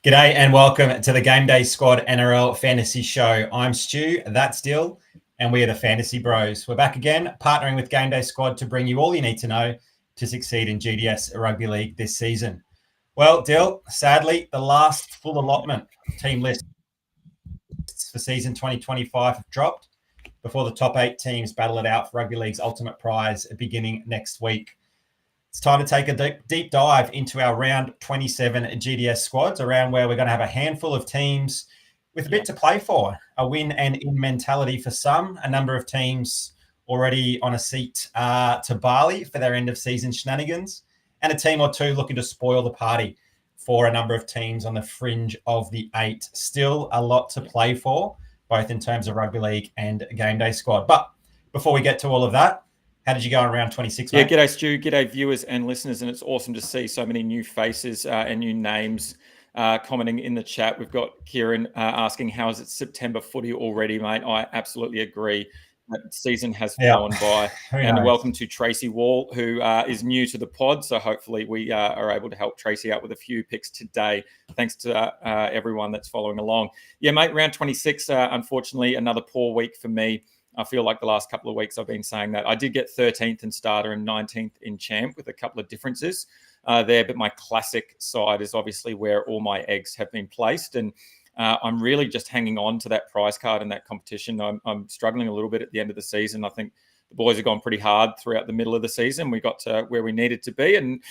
G'day and welcome to the Game Day Squad NRL Fantasy Show. I'm Stu, that's Dill, and we are the Fantasy Bros. We're back again, partnering with Game Day Squad to bring you all you need to know to succeed in GDS Rugby League this season. Well, Dill, sadly, the last full allotment team lists for season 2025 have dropped before the top 8 teams battle it out for Rugby League's ultimate prize beginning next week. It's time to take a deep dive into our round 27 GDS squads, around where we're going to have a handful of teams with a bit to play for, a win and in mentality for some, a number of teams already on a seat to Bali for their end of season shenanigans, and a team or two looking to spoil the party for a number of teams on the fringe of the 8. Still a lot to play for, both in terms of Rugby League and Game Day squad. But before we get to all of that, how did you go in round 26, mate? Yeah, g'day, Stu. G'day, viewers and listeners. And it's awesome to see so many new faces and new names commenting in the chat. We've got Kieran asking, how is it September footy already, mate? I absolutely agree. That season has flown by. And welcome to Tracy Wall, who is new to the pod. So hopefully we are able to help Tracy out with a few picks today. Thanks to everyone that's following along. Yeah, mate, round 26, unfortunately, another poor week for me. I feel like the last couple of weeks I've been saying that. I did get 13th in starter and 19th in champ with a couple of differences there. But my classic side is obviously where all my eggs have been placed. And I'm really just hanging on to that prize card in that competition. I'm struggling a little bit at the end of the season. I think the boys have gone pretty hard throughout the middle of the season. We got to where we needed to be. And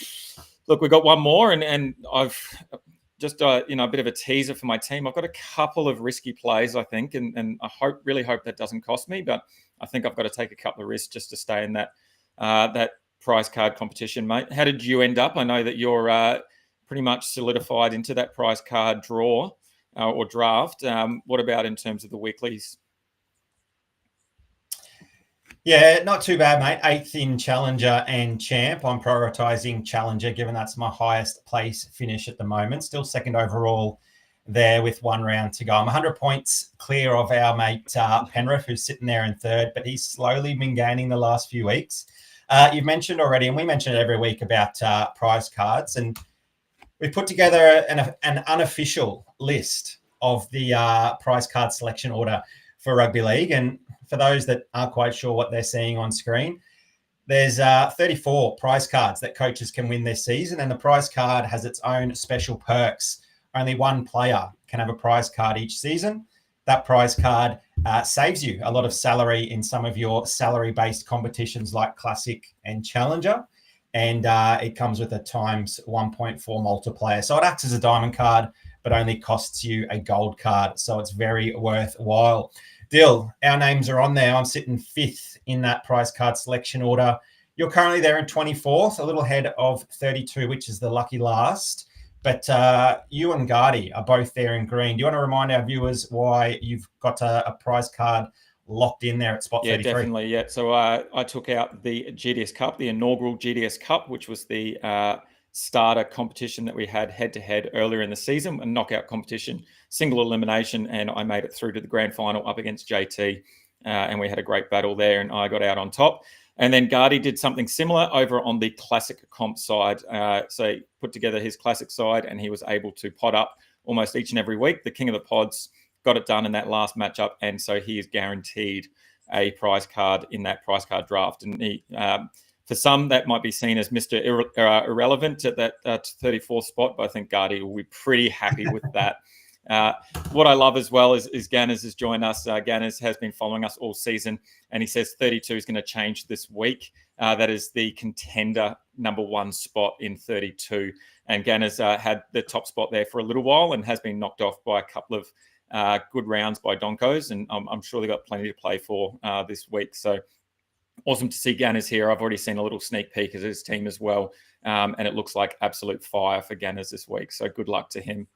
look, we got one more. And I've just a bit of a teaser for my team. I've got a couple of risky plays, I think, and I really hope that doesn't cost me. But I think I've got to take a couple of risks just to stay in that prize card competition, mate. How did you end up? I know that you're pretty much solidified into that prize card draw or draft. What about in terms of the weeklies? Yeah, not too bad, mate. 8th in Challenger and Champ. I'm prioritising Challenger, given that's my highest place finish at the moment. Still second overall there with one round to go. I'm 100 points clear of our mate Penrith, who's sitting there in third, but he's slowly been gaining the last few weeks. You've mentioned already, and we mention it every week, about prize cards, and we've put together an unofficial list of the prize card selection order for Rugby League. And for those that aren't quite sure what they're seeing on screen, there's 34 prize cards that coaches can win this season, and the prize card has its own special perks. Only one player can have a prize card each season. That prize card saves you a lot of salary in some of your salary-based competitions like Classic and Challenger, and it comes with a times 1.4 multiplier. So it acts as a diamond card, but only costs you a gold card. So it's very worthwhile. Dill, our names are on there. I'm sitting 5th in that prize card selection order. You're currently there in 24th, a little ahead of 32, which is the lucky last. But you and Gardy are both there in green. Do you want to remind our viewers why you've got a prize card locked in there at spot 33? Yeah, definitely. Yeah. So I took out the GDS Cup, the inaugural GDS Cup, which was the starter competition that we had head-to-head earlier in the season, a knockout competition, single elimination, and I made it through to the grand final up against JT, and we had a great battle there, and I got out on top. And then Gardy did something similar over on the classic comp side. So he put together his classic side, and he was able to pot up almost each and every week. The king of the pods got it done in that last matchup, and so he is guaranteed a prize card in that prize card draft. And he, for some, that might be seen as Mr. Irrelevant at that 34th spot, but I think Gardy will be pretty happy with that. What I love as well is Ganners has joined us. Ganners has been following us all season, and he says 32 is going to change this week. That is the contender number 1 spot in 32. And Ganners had the top spot there for a little while and has been knocked off by a couple of good rounds by Donkos, and I'm sure they've got plenty to play for this week. So awesome to see Ganners here. I've already seen a little sneak peek at his team as well, and it looks like absolute fire for Ganners this week. So good luck to him.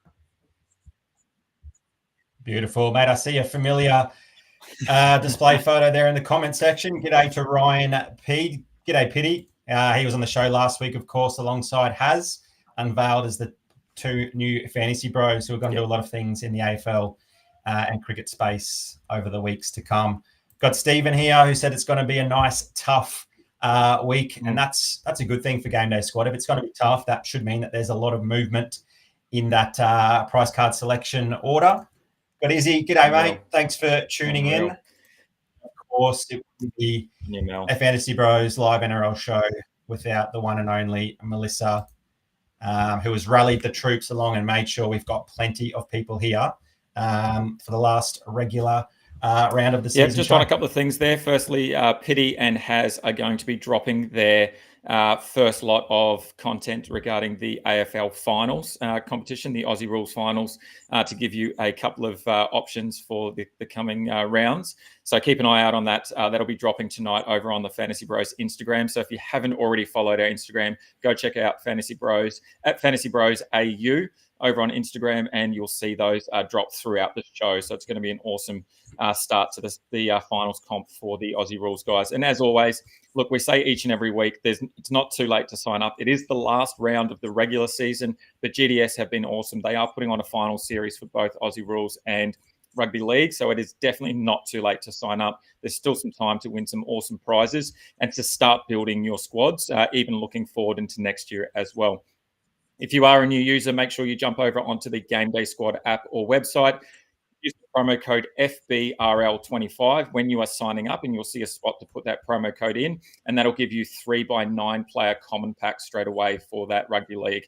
Beautiful, mate. I see a familiar display photo there in the comment section. G'day to Ryan P. G'day, Pity. He was on the show last week, of course, alongside Haz, unveiled as the 2 new fantasy bros who are going to do a lot of things in the AFL and cricket space over the weeks to come. Got Stephen here who said it's going to be a nice, tough week, and that's a good thing for Game Day Squad. If it's going to be tough, that should mean that there's a lot of movement in that prize card selection order. But Izzy, g'day, mate. Thanks for tuning in. Of course, it would be a Fantasy Bros live NRL show without the one and only Melissa, who has rallied the troops along and made sure we've got plenty of people here for the last regular round of the season. Just on a couple of things there. Firstly, Pity and Haz are going to be dropping their first lot of content regarding the AFL finals competition, the Aussie Rules finals, to give you a couple of options for the coming rounds. So keep an eye out on that. That'll be dropping tonight over on the Fantasy Bros Instagram. So if you haven't already followed our Instagram, go check out Fantasy Bros at Fantasy Bros AU over on Instagram, and you'll see those drop throughout the show. So it's going to be an awesome start to the finals comp for the Aussie Rules guys. And as always, look, we say each and every week, it's not too late to sign up. It is the last round of the regular season, but GDS have been awesome. They are putting on a final series for both Aussie Rules and Rugby League, so it is definitely not too late to sign up. There's still some time to win some awesome prizes and to start building your squads, even looking forward into next year as well. If you are a new user, make sure you jump over onto the GameDay Squad app or website. Use the promo code FBRL25 when you are signing up, and you'll see a spot to put that promo code in, and that'll give you 3x9 player common packs straight away for that rugby league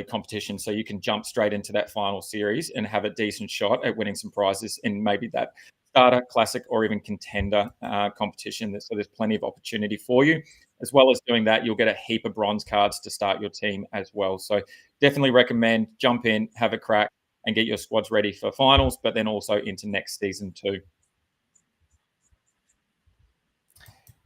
competition. So you can jump straight into that final series and have a decent shot at winning some prizes in maybe that starter, classic, or even contender competition. So there's plenty of opportunity for you. As well as doing that, you'll get a heap of bronze cards to start your team as well. So definitely recommend jump in, have a crack, and get your squads ready for finals, but then also into next season too.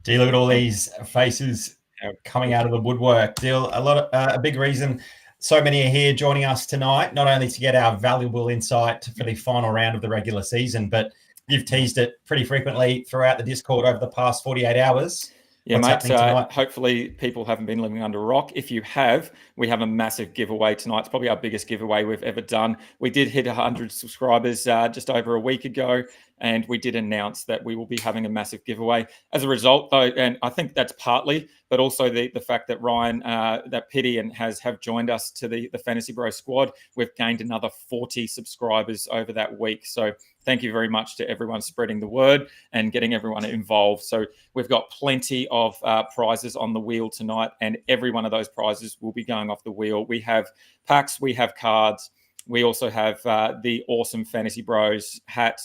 Do you look at all these faces coming out of the woodwork? Deal a big reason so many are here joining us tonight, not only to get our valuable insight for the final round of the regular season, but you've teased it pretty frequently throughout the Discord over the past 48 hours. Yeah, mate. Hopefully people haven't been living under a rock. If you have, we have a massive giveaway tonight. It's probably our biggest giveaway we've ever done. We did hit 100 subscribers just over a week ago, and we did announce that we will be having a massive giveaway. As a result, though, and I think that's partly, but also the fact that Ryan, that Pity and have joined us to the Fantasy Bro squad, we've gained another 40 subscribers over that week. So thank you very much to everyone spreading the word and getting everyone involved. So we've got plenty of prizes on the wheel tonight, and every one of those prizes will be going off the wheel. We have packs, we have cards. We also have the awesome Fantasy Bros hat.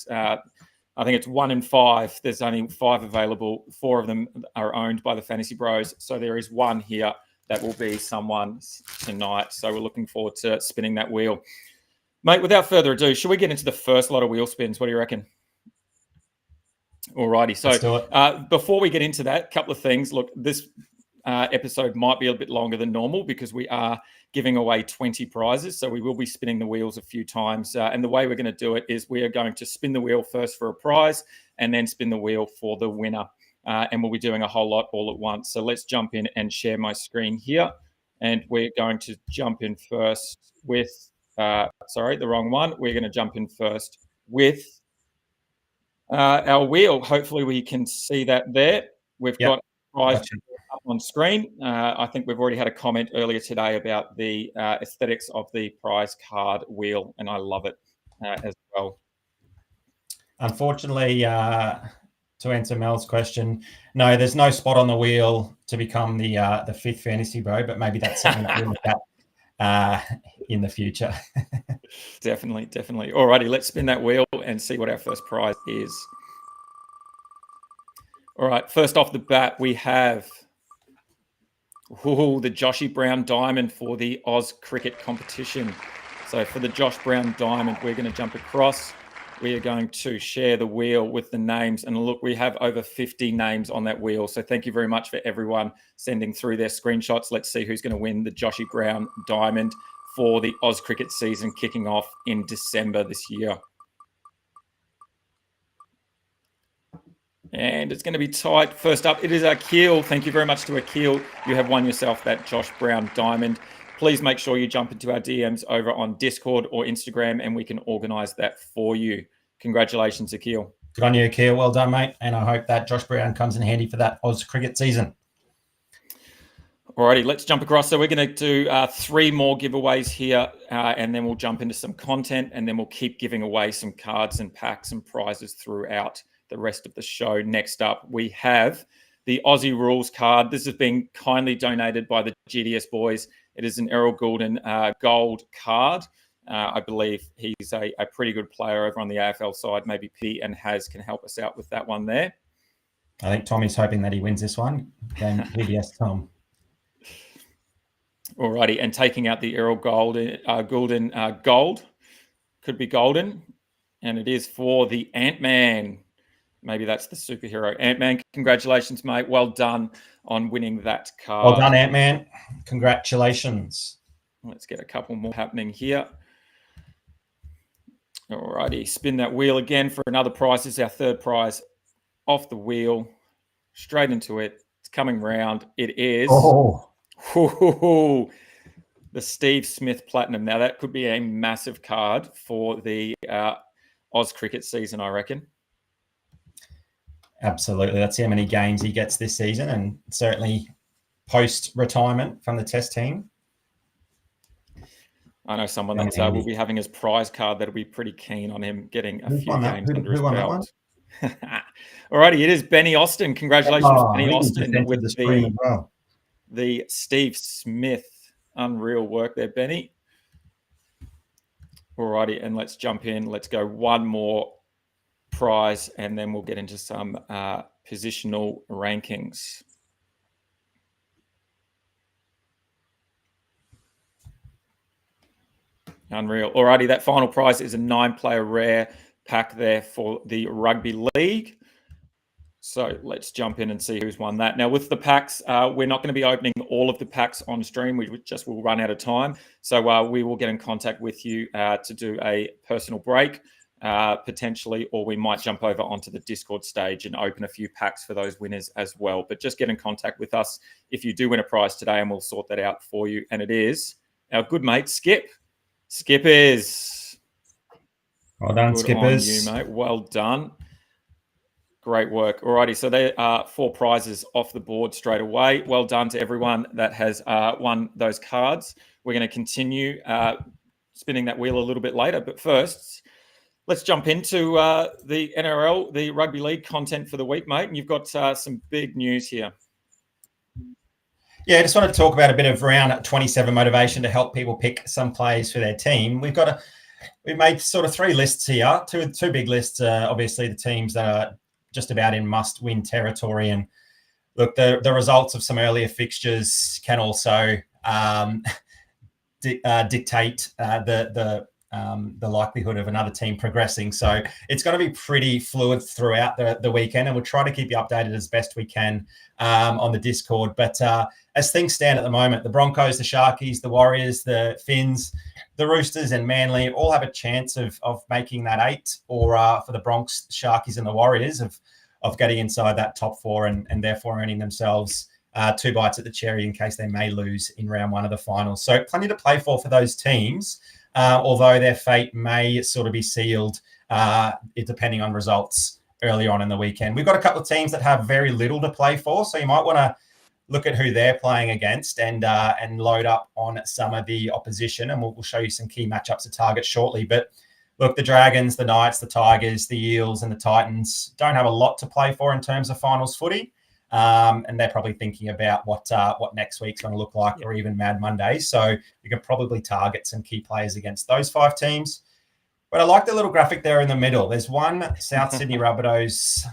I think it's 1 in 5. There's only 5 available. 4 of them are owned by the Fantasy Bros. So there is one here that will be someone's tonight. So we're looking forward to spinning that wheel. Mate, without further ado, should we get into the first lot of wheel spins? What do you reckon? Alrighty. So before we get into that, a couple of things. Look, this episode might be a bit longer than normal because we are giving away 20 prizes. So we will be spinning the wheels a few times. And the way we're going to do it is we are going to spin the wheel first for a prize and then spin the wheel for the winner. And we'll be doing a whole lot all at once. So let's jump in and share my screen here. And we're going to jump in first with, sorry, the wrong one. We're going to jump in first with our wheel. Hopefully we can see that there. We've got prize up on screen. I think we've already had a comment earlier today about the aesthetics of the prize card wheel, and I love it as well. Unfortunately, to answer Mel's question, no, there's no spot on the wheel to become the 5th Fantasy Bro, but maybe that's something that we'll look at in the future. Definitely. Alrighty, let's spin that wheel and see what our first prize is. All right, first off the bat, we have the Joshy Brown Diamond for the Oz Cricket competition. So for the Josh Brown Diamond, we're going to jump across. We are going to share the wheel with the names. And look, we have over 50 names on that wheel. So thank you very much for everyone sending through their screenshots. Let's see who's going to win the Joshy Brown Diamond for the Oz Cricket season kicking off in December this year. And it's going to be tight. First up, it is Akil. Thank you very much to Akil. You have won yourself that Josh Brown Diamond. Please make sure you jump into our DMs over on Discord or Instagram, and we can organise that for you. Congratulations, Akil. Good on you, Akil. Well done, mate. And I hope that Josh Brown comes in handy for that Oz Cricket season. Alrighty, let's jump across. So we're going to do 3 more giveaways here, and then we'll jump into some content, and then we'll keep giving away some cards and packs and prizes throughout the rest of the show. Next up, we have the Aussie Rules card. This has been kindly donated by the GDS boys. It is an Errol Goulden gold card. I believe he's a pretty good player over on the AFL side. Maybe P and Haz can help us out with that one there. I think Tommy's hoping that he wins this one. Then GDS Tom. Alrighty, and taking out the Errol Goulden gold, could be golden, and it is for the Ant-Man. Maybe that's the superhero. Ant-Man, congratulations, mate. Well done on winning that card. Well done, Ant-Man. Congratulations. Let's get a couple more happening here. Alrighty, spin that wheel again for another prize. This is our third prize off the wheel, straight into it. It's coming round. It is... the Steve Smith Platinum. Now, that could be a massive card for the Oz cricket season, I reckon. Absolutely. That's how many games he gets this season, and certainly post-retirement from the Test team. I know someone that will be having his prize card that'll be pretty keen on him getting a few games under his belt. Alrighty, it is Benny Austin. Congratulations, Benny Austin, with the Steve Smith. Unreal work there, Benny. Alrighty, and let's jump in. Let's go one more prize, and then we'll get into some positional rankings. Unreal. Alrighty, that final prize is a 9-player rare pack there for the Rugby League. So let's jump in and see who's won that. Now, with the packs, we're not going to be opening all of the packs on stream. We just will run out of time. So we will get in contact with you to do a personal break, potentially, or we might jump over onto the Discord stage and open a few packs for those winners as well. But just get in contact with us if you do win a prize today, and we'll sort that out for you. And it is our good mate, Skip. Skippers. Well done, good Skippers. on you, mate. Well done. Great work. Alrighty, so there are 4 prizes off the board straight away. Well done to everyone that has won those cards. We're going to continue spinning that wheel a little bit later. But first, let's jump into the NRL, the Rugby League content for the week, mate. And you've got some big news here. Yeah, I just wanted to talk about a bit of round 27 motivation to help people pick some players for their team. We've made sort of 3 lists here, two big lists. Obviously, the teams that are just about in must-win territory, and look, the results of some earlier fixtures can also dictate the likelihood of another team progressing. So it's going to be pretty fluid throughout the weekend, and we'll try to keep you updated as best we can on the Discord. But as things stand at the moment, the Broncos, the Sharkies, the Warriors, the Finns, the Roosters and Manly all have a chance of making that 8, or for the Bronx, Sharkies and the Warriors of getting inside that top 4 and therefore earning themselves 2 bites at the cherry in case they may lose in round 1 of the finals. So plenty to play for those teams, although their fate may sort of be sealed depending on results early on in the weekend. We've got a couple of teams that have very little to play for, so you might want to look at who they're playing against and load up on some of the opposition, and we'll show you some key matchups to target shortly. But look, the Dragons, the Knights, the Tigers, the Eels and the Titans don't have a lot to play for in terms of finals footy, and they're probably thinking about what next week's going to look like, or even Mad Monday. So you can probably target some key players against those 5 teams. But I like the little graphic there in the middle. There's one South Sydney Rabbitohs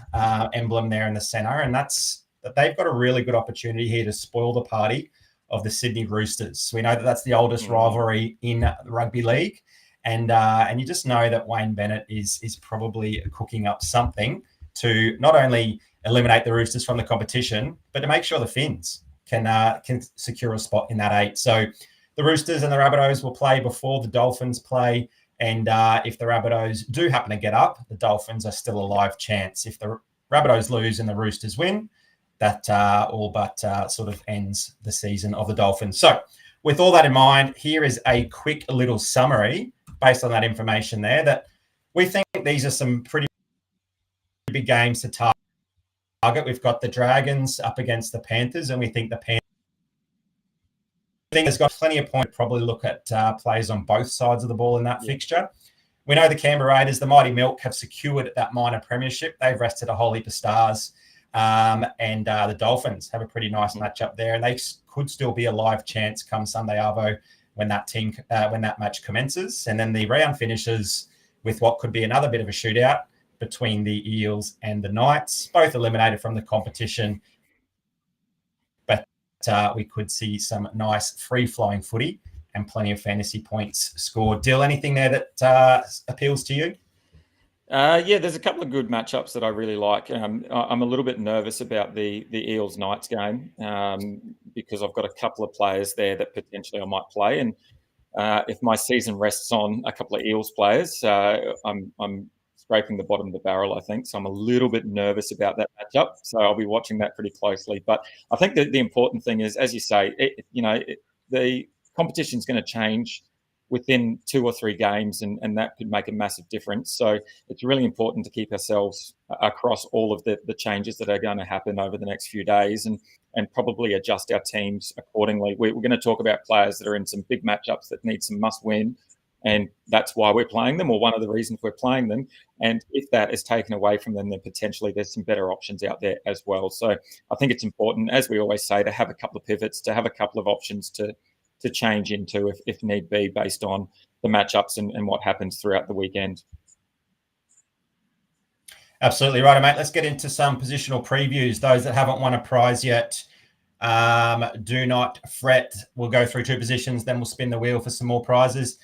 emblem there in the centre, and that's that they've got a really good opportunity here to spoil the party of the Sydney Roosters. We know that that's the oldest rivalry in the rugby league, and you just know that Wayne Bennett is probably cooking up something to not only eliminate the Roosters from the competition, but to make sure the Finns can secure a spot in that 8. So the Roosters and the Rabbitohs will play before the Dolphins play, and if the Rabbitohs do happen to get up, the Dolphins are still a live chance. If the Rabbitohs lose and the Roosters win, that all but sort of ends the season of the Dolphins. So with all that in mind, here is a quick little summary based on that information there, that we think these are some pretty big games to target. We've got the Dragons up against the Panthers, and we think the think there's got plenty of point to probably look at players on both sides of the ball in that fixture. We know the Canberra Raiders, the Mighty Milk, have secured that minor premiership. They've rested a whole heap of stars. And the Dolphins have a pretty nice matchup there. And they could still be a live chance come Sunday Arvo when that match commences. And then the round finishes with what could be another bit of a shootout between the Eels and the Knights, both eliminated from the competition. But we could see some nice free-flowing footy and plenty of fantasy points scored. Dill, anything there that appeals to you? There's a couple of good matchups that I really like. I'm a little bit nervous about the Eels-Knights game because I've got a couple of players there that potentially I might play. And if my season rests on a couple of Eels players, I'm scraping the bottom of the barrel, I think. So I'm a little bit nervous about that matchup. So I'll be watching that pretty closely. But I think that the important thing is, as you say, the competition is going to change within 2 or 3 games, and that could make a massive difference. So it's really important to keep ourselves across all of the changes that are going to happen over the next few days and probably adjust our teams accordingly. We're going to talk about players that are in some big matchups that need some must win, and that's why we're playing them, or one of the reasons we're playing them. And if that is taken away from them, then potentially there's some better options out there as well. So I think it's important, as we always say, to have a couple of pivots, to have a couple of options to change into if need be, based on the matchups and what happens throughout the weekend. Absolutely right, mate. Let's get into some positional previews. Those that haven't won a prize yet, do not fret. We'll go through 2 positions, then we'll spin the wheel for some more prizes.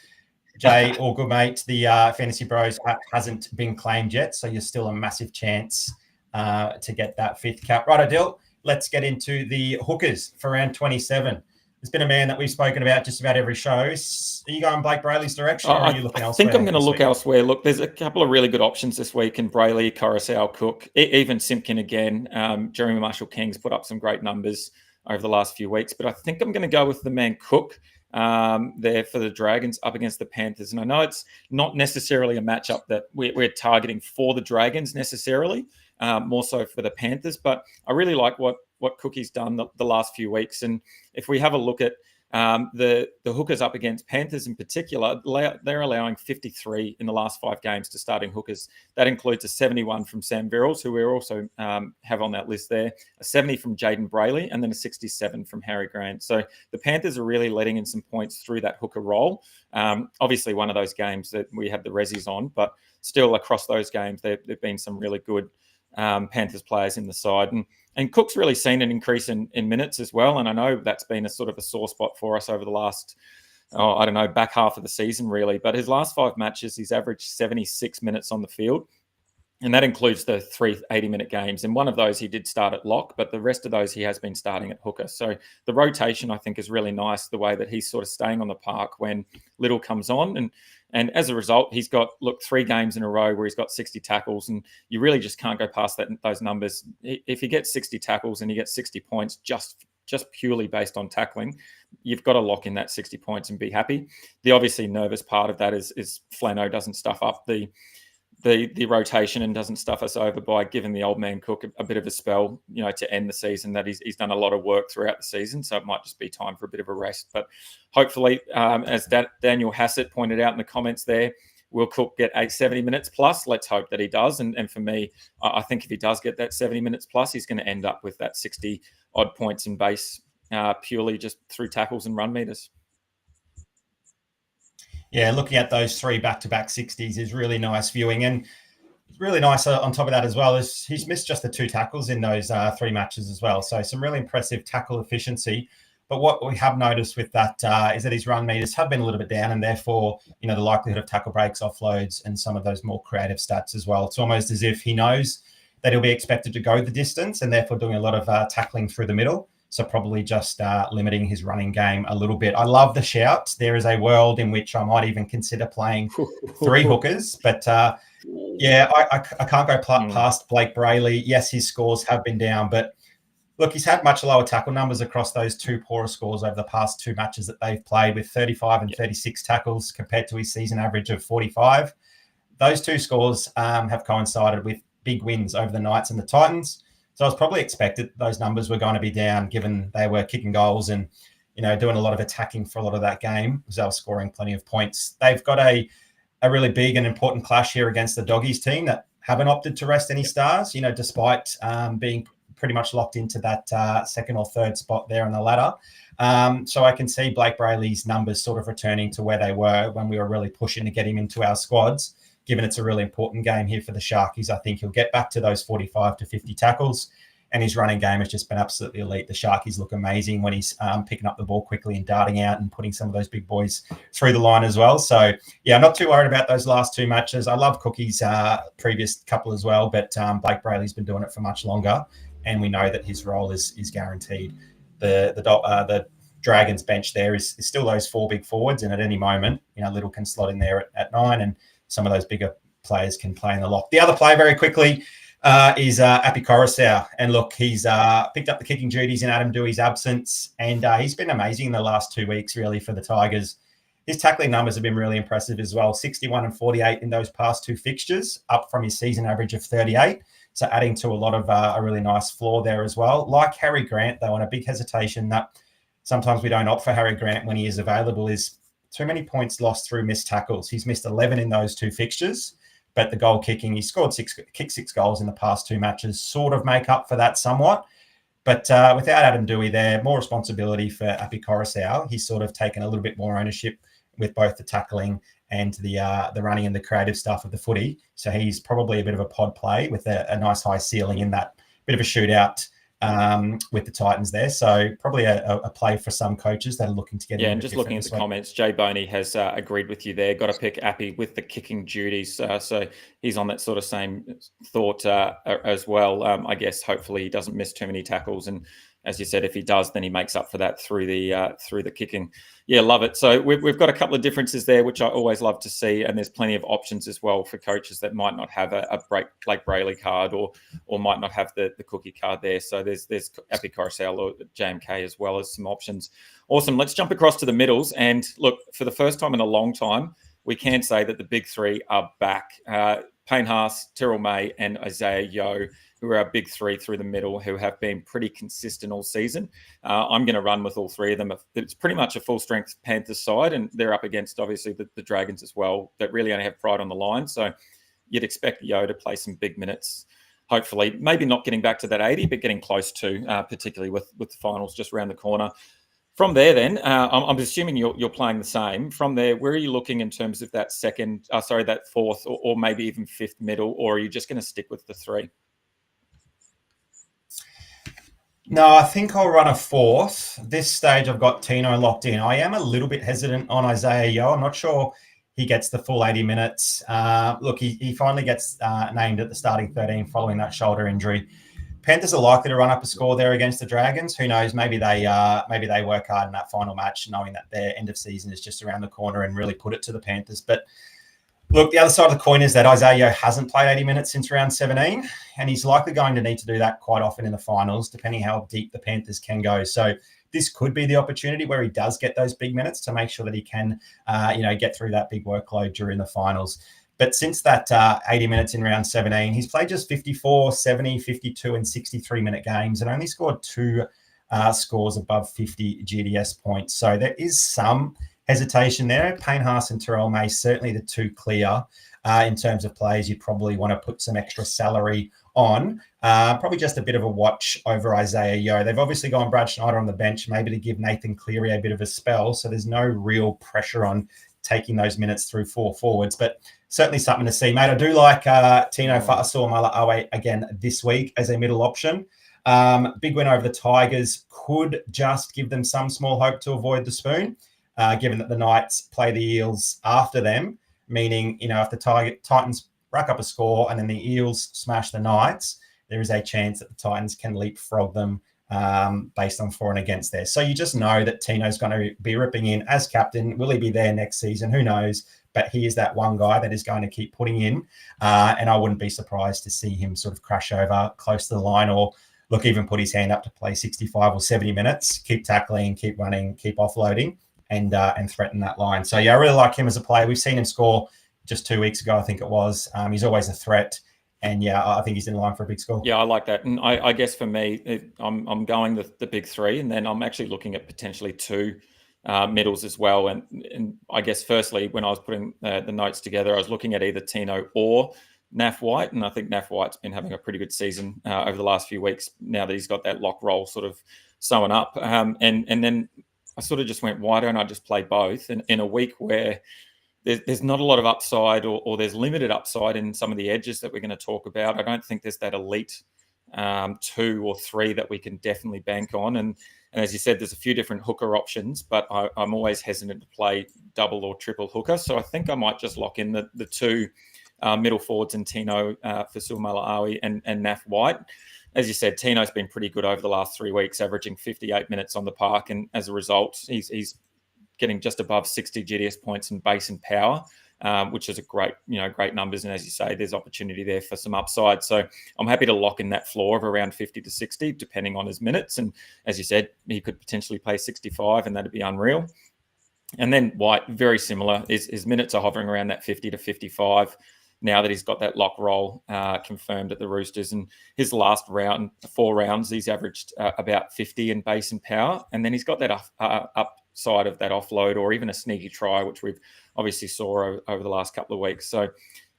Jay, all good, mate. The Fantasy Bros hasn't been claimed yet, so you're still a massive chance to get that 5th cap. Right, Adil, let's get into the hookers for round 27. There's been a man that we've spoken about just about every show. Are you going Blake Brayley's direction, or are you looking elsewhere? I think I'm going to look elsewhere. Look, there's a couple of really good options this week in Brayley, Coruscant, Cook, even Simpkin again. Jeremy Marshall-King's put up some great numbers over the last few weeks, but I think I'm going to go with the man Cook there for the Dragons up against the Panthers. And I know it's not necessarily a matchup that we're targeting for the Dragons necessarily, more so for the Panthers, but I really like what Cookie's done the last few weeks. And if we have a look at the hookers up against Panthers in particular, they're allowing 53 in the last 5 games to starting hookers. That includes a 71 from Sam Virals, who we also have on that list there, a 70 from Jaden Brayley, and then a 67 from Harry Grant. So the Panthers are really letting in some points through that hooker role. Obviously, one of those games that we had the resis on, but still across those games, there have been some really good Panthers players in the side. And Cook's really seen an increase in minutes as well. And I know that's been a sort of a sore spot for us over the last, back half of the season, really. But his last 5 matches, he's averaged 76 minutes on the field. And that includes the 3 80-minute games. And one of those he did start at lock, but the rest of those he has been starting at hooker. So the rotation, I think, is really nice, the way that he's sort of staying on the park when Little comes on. And as a result, he's got, 3 games in a row where he's got 60 tackles, and you really just can't go past those numbers. If he gets 60 tackles and he gets 60 points just purely based on tackling, you've got to lock in that 60 points and be happy. The obviously nervous part of that is Flano doesn't stuff up the rotation and doesn't stuff us over by giving the old man Cook a bit of a spell, to end the season. That he's done a lot of work throughout the season, so it might just be time for a bit of a rest. But hopefully, as Daniel Hassett pointed out in the comments there, will Cook get 70 minutes plus? Let's hope that he does. And for me, I think if he does get that 70 minutes plus, he's going to end up with that 60 odd points in base, purely just through tackles and run meters. Yeah, looking at those 3 back-to-back 60s is really nice viewing. And really nice on top of that as well is he's missed just the 2 tackles in those 3 matches as well. So some really impressive tackle efficiency. But what we have noticed with that is that his run meters have been a little bit down, and therefore, the likelihood of tackle breaks, offloads, and some of those more creative stats as well. It's almost as if he knows that he'll be expected to go the distance and therefore doing a lot of tackling through the middle. So probably just limiting his running game a little bit. I love the shout. There is a world in which I might even consider playing 3 hookers. But I can't go past Blake Brayley. Yes, his scores have been down. But look, he's had much lower tackle numbers across those 2 poorer scores over the past 2 matches that they've played, with 35 and 36 tackles compared to his season average of 45. Those 2 scores have coincided with big wins over the Knights and the Titans. So I was probably expected those numbers were going to be down, given they were kicking goals and, doing a lot of attacking for a lot of that game, as they were scoring plenty of points. They've got a really big and important clash here against the Doggies team that haven't opted to rest any stars, despite being pretty much locked into that second or third spot there on the ladder. So I can see Blake Brayley's numbers sort of returning to where they were when we were really pushing to get him into our squads. Given it's a really important game here for the Sharkies, I think he'll get back to those 45 to 50 tackles. And his running game has just been absolutely elite. The Sharkies look amazing when he's picking up the ball quickly and darting out and putting some of those big boys through the line as well. So, yeah, I'm not too worried about those last two matches. I love Cookie's previous couple as well, but Blake Brayley's been doing it for much longer, and we know that his role is guaranteed. The Dragons bench there is still those four big forwards, and at any moment, Little can slot in there at 9, and some of those bigger players can play in the lock. The other play very quickly is Api Coruscant. And look, he's picked up the kicking duties in Adam Dewey's absence, and he's been amazing in the last 2 weeks, really, for the Tigers. His tackling numbers have been really impressive as well, 61 and 48 in those past two fixtures, up from his season average of 38. So adding to a lot of a really nice floor there as well. Like Harry Grant, though, and a big hesitation that sometimes we don't opt for Harry Grant when he is available is too many points lost through missed tackles. He's missed 11 in those two fixtures. But the goal kicking, he kicked 6 goals in the past 2 matches, sort of make up for that somewhat. But without Adam Dewey there, more responsibility for Api Coruscant. He's sort of taken a little bit more ownership with both the tackling and the running and the creative stuff of the footy. So he's probably a bit of a pod play with a nice high ceiling in that bit of a shootout with the Titans there. So probably a play for some coaches that are looking to get in. Yeah, and just looking at the comments, Jay Boney has agreed with you there. Got to pick Appy with the kicking duties. So he's on that sort of same thought as well. I guess hopefully he doesn't miss too many tackles. And as you said, if he does, then he makes up for that through the kicking. Yeah, love it. So we've got a couple of differences there, which I always love to see. And there's plenty of options as well for coaches that might not have a Blake Brayley card or might not have the Cookie card there. So there's Api Coruscant or JMK as well as some options. Awesome. Let's jump across to the middles. And look, for the first time in a long time, we can say that the big three are back. Payne Haas, Terrell May, and Isaiah Yeo, who are our big three through the middle, who have been pretty consistent all season. I'm going to run with all three of them. It's pretty much a full-strength Panthers side, and they're up against, obviously, the Dragons as well, that really only have pride on the line. So you'd expect Yeo to play some big minutes, hopefully. Maybe not getting back to that 80, but getting close to, particularly with the finals just around the corner. From there, then, I'm assuming you're playing the same. From there, where are you looking in terms of that that fourth or maybe even fifth middle, or are you just going to stick with the three? No, I think I'll run a fourth. This stage, I've got Tino locked in. I am a little bit hesitant on Isaiah Yeo. I'm not sure he gets the full 80 minutes. Look, he finally gets named at the starting 13 following that shoulder injury. Panthers are likely to run up a score there against the Dragons. Who knows? Maybe they work hard in that final match, knowing that their end of season is just around the corner, and really put it to the Panthers. But look, the other side of the coin is that Isaiah Yeo hasn't played 80 minutes since round 17, and he's likely going to need to do that quite often in the finals, depending how deep the Panthers can go. So this could be the opportunity where he does get those big minutes to make sure that he can, get through that big workload during the finals. But since that 80 minutes in round 17, he's played just 54, 70, 52, and 63-minute games and only scored 2 scores above 50 GDS points. So there is some hesitation there. Payne Haas and Terrell May, certainly the two clear in terms of players you'd probably want to put some extra salary on. Probably just a bit of a watch over Isaiah Yeo. They've obviously gone Brad Schneider on the bench, maybe to give Nathan Cleary a bit of a spell. So there's no real pressure on taking those minutes through 4 forwards, but certainly something to see, mate. I do like Tino Fa'asuamaleaui again this week as a middle option. Big win over the Tigers could just give them some small hope to avoid the spoon, given that the Knights play the Eels after them, meaning, if the Titans rack up a score and then the Eels smash the Knights, there is a chance that the Titans can leapfrog them based on for and against there. So you just know that Tino's going to be ripping in as captain. Will he be there next season? Who knows? But he is that one guy that is going to keep putting in. And I wouldn't be surprised to see him sort of crash over close to the line, or look, even put his hand up to play 65 or 70 minutes, keep tackling, keep running, keep offloading, and threaten that line. So, yeah, I really like him as a player. We've seen him score just 2 weeks ago, I think it was. He's always a threat. And yeah, I think he's in line for a big score. Yeah, I like that. And I guess for me, I'm going the big three, and then I'm actually looking at potentially two middles as well. And I guess firstly, when I was putting the notes together, I was looking at either Tino or Naf White, and I think Naf White's been having a pretty good season over the last few weeks now that he's got that lock roll sort of sewing up. And then I sort of just went, why don't I just play both? And in a week where there's not a lot of upside, or there's limited upside in some of the edges that we're going to talk about. I don't think there's that elite 2 or 3 that we can definitely bank on. And as you said, there's a few different hooker options, but I'm always hesitant to play double or triple hooker. So I think I might just lock in the two middle forwards in Tino Fasuamaleaui and Naf White. As you said, Tino's been pretty good over the last 3 weeks, averaging 58 minutes on the park. And as a result, he's getting just above 60 GDS points in base and power, which is a great numbers. And as you say, there's opportunity there for some upside. So I'm happy to lock in that floor of around 50 to 60, depending on his minutes. And as you said, he could potentially play 65, and that'd be unreal. And then White, very similar. His minutes are hovering around that 50 to 55 now that he's got that lock roll confirmed at the Roosters. And his last 4 rounds, he's averaged about 50 in base and power. And then he's got that upside of that offload, or even a sneaky try, which we've obviously saw over the last couple of weeks. So,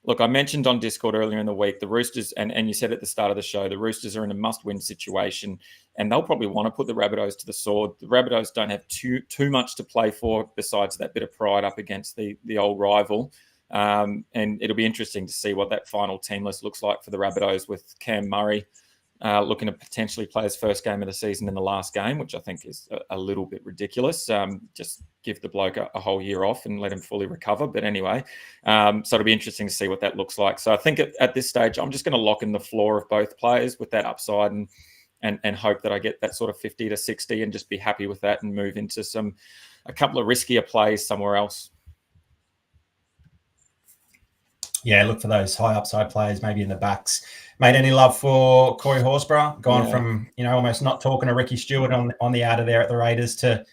look, I mentioned on Discord earlier in the week, the Roosters, and you said at the start of the show, the Roosters are in a must-win situation, and they'll probably want to put the Rabbitohs to the sword. The Rabbitohs don't have too much to play for besides that bit of pride up against the old rival. And it'll be interesting to see what that final team list looks like for the Rabbitohs, with Cam Murray looking to potentially play his first game of the season in the last game, which I think is a little bit ridiculous. Just give the bloke a whole year off and let him fully recover. But anyway, so it'll be interesting to see what that looks like. So I think at this stage, I'm just going to lock in the floor of both players with that upside, and hope that I get that sort of 50 to 60 and just be happy with that and move into a couple of riskier plays somewhere else. Yeah, look for those high upside players, maybe in the backs. Made any love for Corey Horsburgh? Gone from almost not talking to Ricky Stewart on the outer there at the Raiders to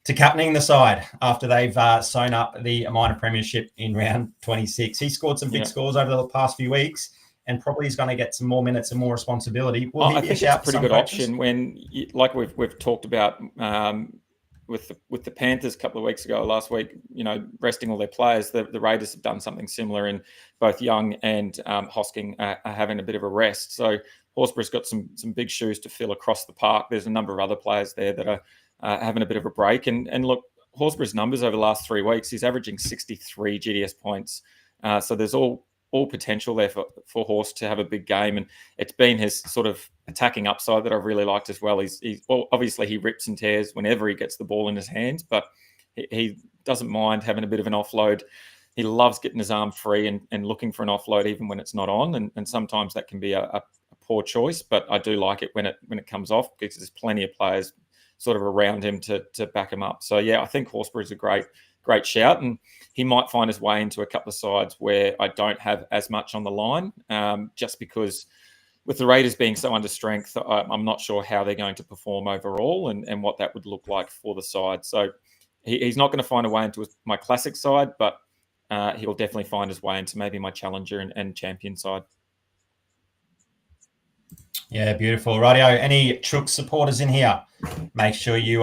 captaining the side after they've sewn up the minor premiership in round 26. He scored some big scores over the past few weeks, and probably is going to get some more minutes and more responsibility. I think it's a pretty good option when, like we've talked about with the Panthers a couple of weeks ago, last week, resting all their players. The Raiders have done something similar, in both Young and Hosking are having a bit of a rest. So Horsburgh's got some big shoes to fill across the park. There's a number of other players there that are having a bit of a break. And look, Horsburgh's numbers over the last 3 weeks, he's averaging 63 GDS points. So there's all potential there for Horse to have a big game. And it's been his sort of attacking upside that I've really liked as well. Well, obviously he rips and tears whenever he gets the ball in his hands, but he doesn't mind having a bit of an offload. He loves getting his arm free and looking for an offload even when it's not on. And sometimes that can be a poor choice, but I do like it when it comes off, because there's plenty of players sort of around him to back him up. So yeah, I think Horsburgh is a great shout, and he might find his way into a couple of sides where I don't have as much on the line, just because with the Raiders being so under strength, I'm not sure how they're going to perform overall and what that would look like for the side. So he's not going to find a way into my classic side, but he'll definitely find his way into maybe my challenger and champion side. Yeah, beautiful. Rightio. Any Chook supporters in here? Make sure you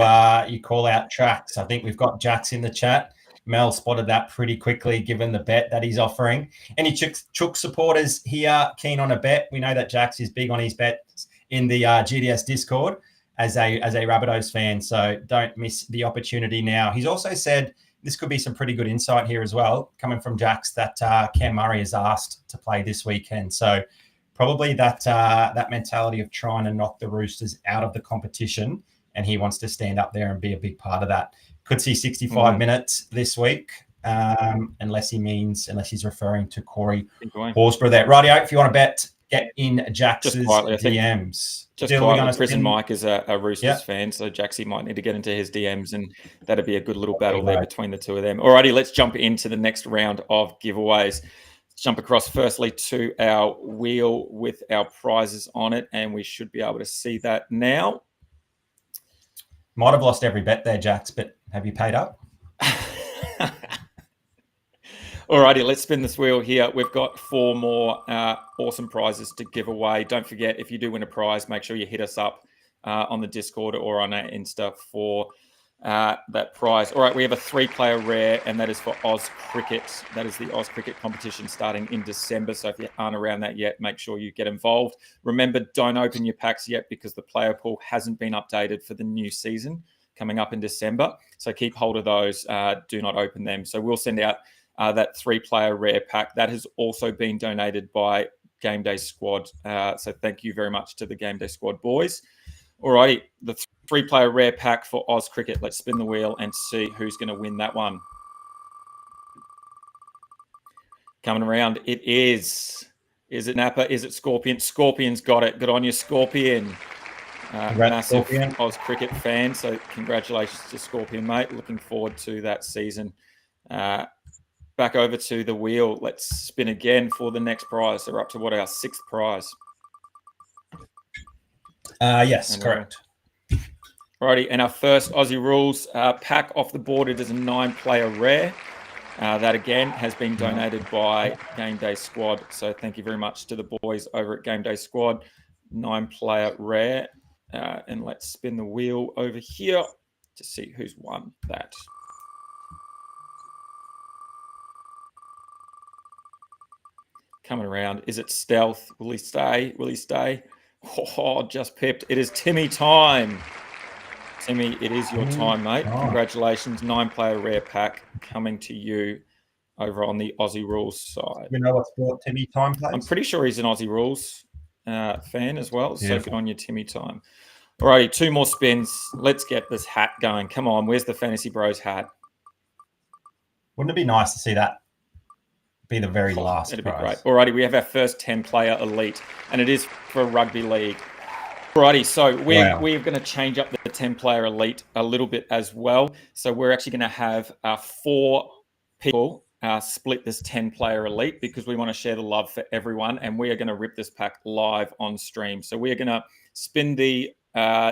call out tracks. I think we've got Jax in the chat. Mel spotted that pretty quickly, given the bet that he's offering. Any Chook supporters here keen on a bet? We know that Jax is big on his bets in the GDS Discord as a Rabbitohs fan, so don't miss the opportunity now. He's also said this could be some pretty good insight here as well, coming from Jax, that Cam Murray is asked to play this weekend. So probably that mentality of trying to knock the Roosters out of the competition, and he wants to stand up there and be a big part of that. Could see 65 minutes this week, unless he's referring to Corey Horsburgh there. Rightio, if you want to bet, get in Jax's DMs. Just quietly, Prison Mike is a Roosters fan, so Jaxie might need to get into his DMs, and that'd be a good little battle there between the two of them. Alrighty, let's jump into the next round of giveaways. Jump across firstly to our wheel with our prizes on it, and we should be able to see that now. Might have lost every bet there, Jax, but have you paid up? Alrighty, let's spin this wheel here. We've got 4 more awesome prizes to give away. Don't forget, if you do win a prize, make sure you hit us up on the Discord or on our Insta for that prize. All right, we have a 3-player rare, and that is for Oz Cricket. That is the Oz Cricket competition starting in December. So if you aren't around that yet, make sure you get involved. Remember, don't open your packs yet because the player pool hasn't been updated for the new season coming up in December. So keep hold of those. Do not open them. So we'll send out that 3-player rare pack. That has also been donated by GameDay Squad. So thank you very much to the GameDay Squad boys. Alrighty, the 3-player rare pack for Oz Cricket. Let's spin the wheel and see who's going to win that one. Coming around, it is. Is it Napa? Is it Scorpion? Scorpion's got it. Good on you, Scorpion. Massive Scorpion. Oz Cricket fan. So congratulations to Scorpion, mate. Looking forward to that season. Back over to the wheel. Let's spin again for the next prize. So we're up to what, our 6th prize? Yes, correct. Righty, and our first Aussie Rules pack off the board. It is a 9-player rare. That again has been donated by GameDay Squad. So thank you very much to the boys over at GameDay Squad. 9-player rare. And let's spin the wheel over here to see who's won that. Coming around. Is it Stealth? Will he stay? Will he stay? Oh, just pipped. It is Timmy time. Timmy, it is your time, mate. Congratulations. 9-player rare pack coming to you over on the Aussie Rules side. You know what sport Timmy time plays? I'm pretty sure he's an Aussie Rules fan as well. Beautiful. So good on your Timmy time. All righty, 2 more spins. Let's get this hat going. Come on, where's the Fantasy Bros hat? Wouldn't it be nice to see that be the very last It'd prize? Be great. Alrighty, we have our first 10-player elite, and it is for a rugby league. Alrighty, so we're going to change up the 10-player elite a little bit as well. So we're actually going to have 4 people split this 10-player elite because we want to share the love for everyone, and we are going to rip this pack live on stream. So we are going to spin the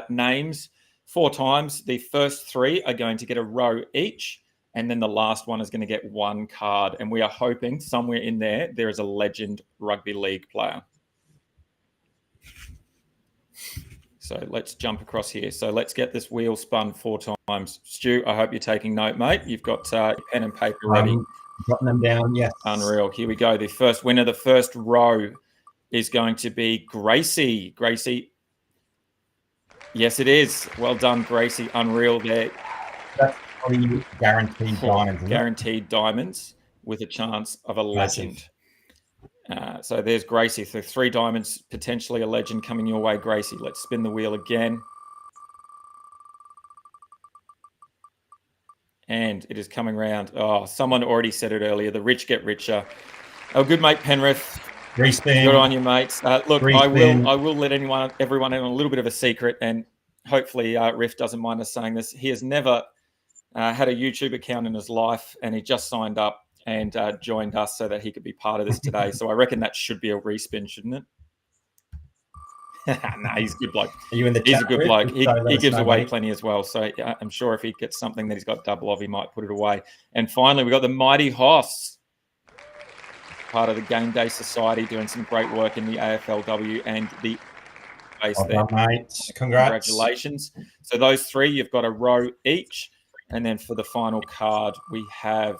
names 4 times. The first 3 are going to get a row each, and then the last one is going to get 1 card. And we are hoping somewhere in there is a legend rugby league player. So let's jump across here. So let's get this wheel spun 4 times. Stu, I hope you're taking note, mate. You've got pen and paper ready. Jotting them down, yes. Unreal. Here we go. The first winner, the first row is going to be Gracie. Gracie. Yes, it is. Well done, Gracie. Unreal there. That's probably guaranteed diamonds. Guaranteed diamonds with a chance of a legend. So there's Gracie. So 3 diamonds, potentially a legend coming your way, Gracie. Let's spin the wheel again. And it is coming round. Oh, someone already said it earlier. The rich get richer. Oh, good mate, Penrith. Respin. Good on you, mates. Look, I will let everyone in on a little bit of a secret, and hopefully Riff doesn't mind us saying this. He has never had a YouTube account in his life, and he just signed up and joined us so that he could be part of this today. So I reckon that should be a respin, shouldn't it? Nah, he's a good bloke. Are you in the chat? He's a good bloke. He gives away plenty as well. So I'm sure if he gets something that he's got double of, he might put it away. And finally, we've got the Mighty Hoss, part of the Game Day Society, doing some great work in the AFLW and the base there. Mate. Congrats. Congratulations. So those 3, you've got a row each. And then for the final card, we have...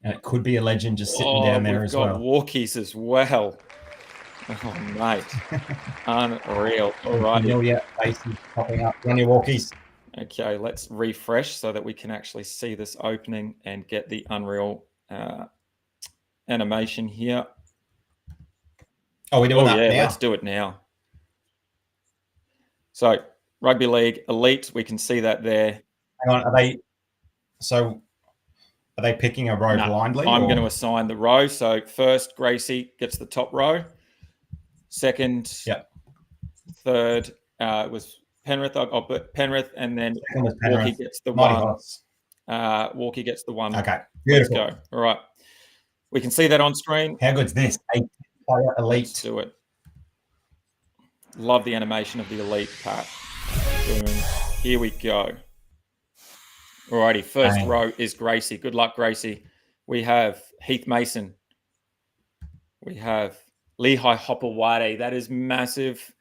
And it could be a legend just sitting down there as well. We've got walkies as well. Oh, mate. Unreal. All right. Familiar faces popping up. On your walkies. Okay, let's refresh so that we can actually see this opening and get the Unreal animation here. Oh, we're doing that now? Let's do it now. So, Rugby League Elite, we can see that there. Hang on, are they picking a row blindly? I'm going to assign the row. So first, Gracie gets the top row. Second, third was Penrith. I'll put Penrith, and then Walkie gets the one. Walkie gets the one. Okay, beautiful. Let's go. All right. We can see that on screen. How good's this? 8-player elite. Let's do it. Love the animation of the elite pack. Boom. Here we go. Alrighty, first row is Gracie. Good luck, Gracie. We have Heath Mason. We have Lehigh Hopewade. That is massive.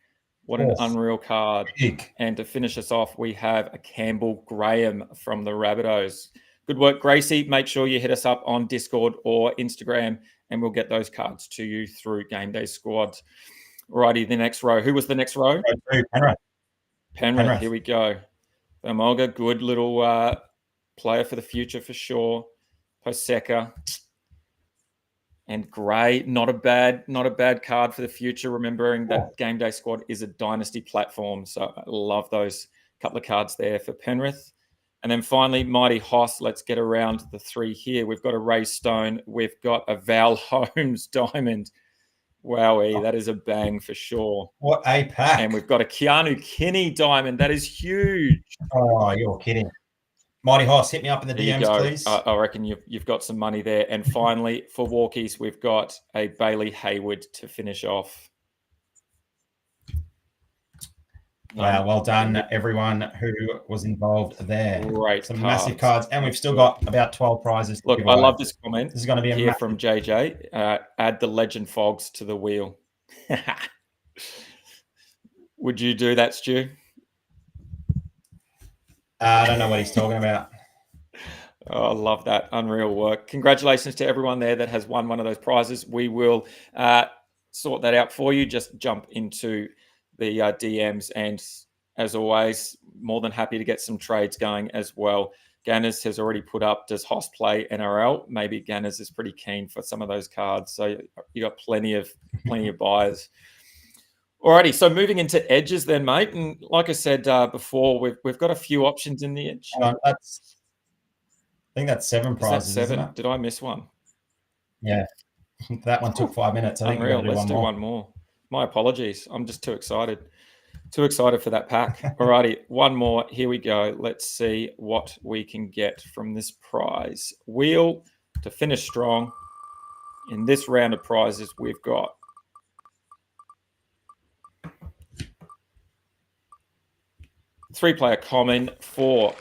What an unreal card. Big. And to finish us off, we have a Campbell Graham from the Rabbitohs. Good work, Gracie. Make sure you hit us up on Discord or Instagram, and we'll get those cards to you through Game Day Squad. Alrighty, the next row. Who was the next row? Penrith. Here we go. Vermolga, good little player for the future for sure. Poseka. And Gray, not a bad card for the future. Remembering that Game Day Squad is a dynasty platform, so I love those couple of cards there for Penrith. And then finally, Mighty Hoss. Let's get around the three here. We've got a Ray Stone. We've got a Val Holmes diamond. Wowie, that is a bang for sure. What a pack! And we've got a Keanu Kinney diamond. That is huge. Oh, you're kidding. Mighty Hoss, hit me up in the DMs, please. I reckon you've got some money there. And finally, for Walkies, we've got a Bailey Hayward to finish off. Wow, well done, everyone who was involved there. Great Some massive cards. And we've still got about 12 prizes. Look, I love this comment. This is going to be here from JJ. Add the Legend Fogs to the wheel. Would you do that, Stu? I don't know what he's talking about. Oh, I love that. Unreal work. Congratulations to everyone there that has won one of those prizes. We will sort that out for you. Just jump into the DMs. And as always, more than happy to get some trades going as well. Ganners has already put up, does Hoss play NRL? Maybe Ganners is pretty keen for some of those cards. So you got plenty of buyers. Alrighty, so moving into edges then, mate. And like I said before, we've got a few options in the edge. I think that's 7 prizes. Is that 7? Isn't it? Did I miss one? Yeah, that one took 5 minutes. I think Unreal. Let's do one more. My apologies. I'm just too excited. Too excited for that pack. Alrighty, one more. Here we go. Let's see what we can get from this prize wheel to finish strong. In this round of prizes, we've got three-player common for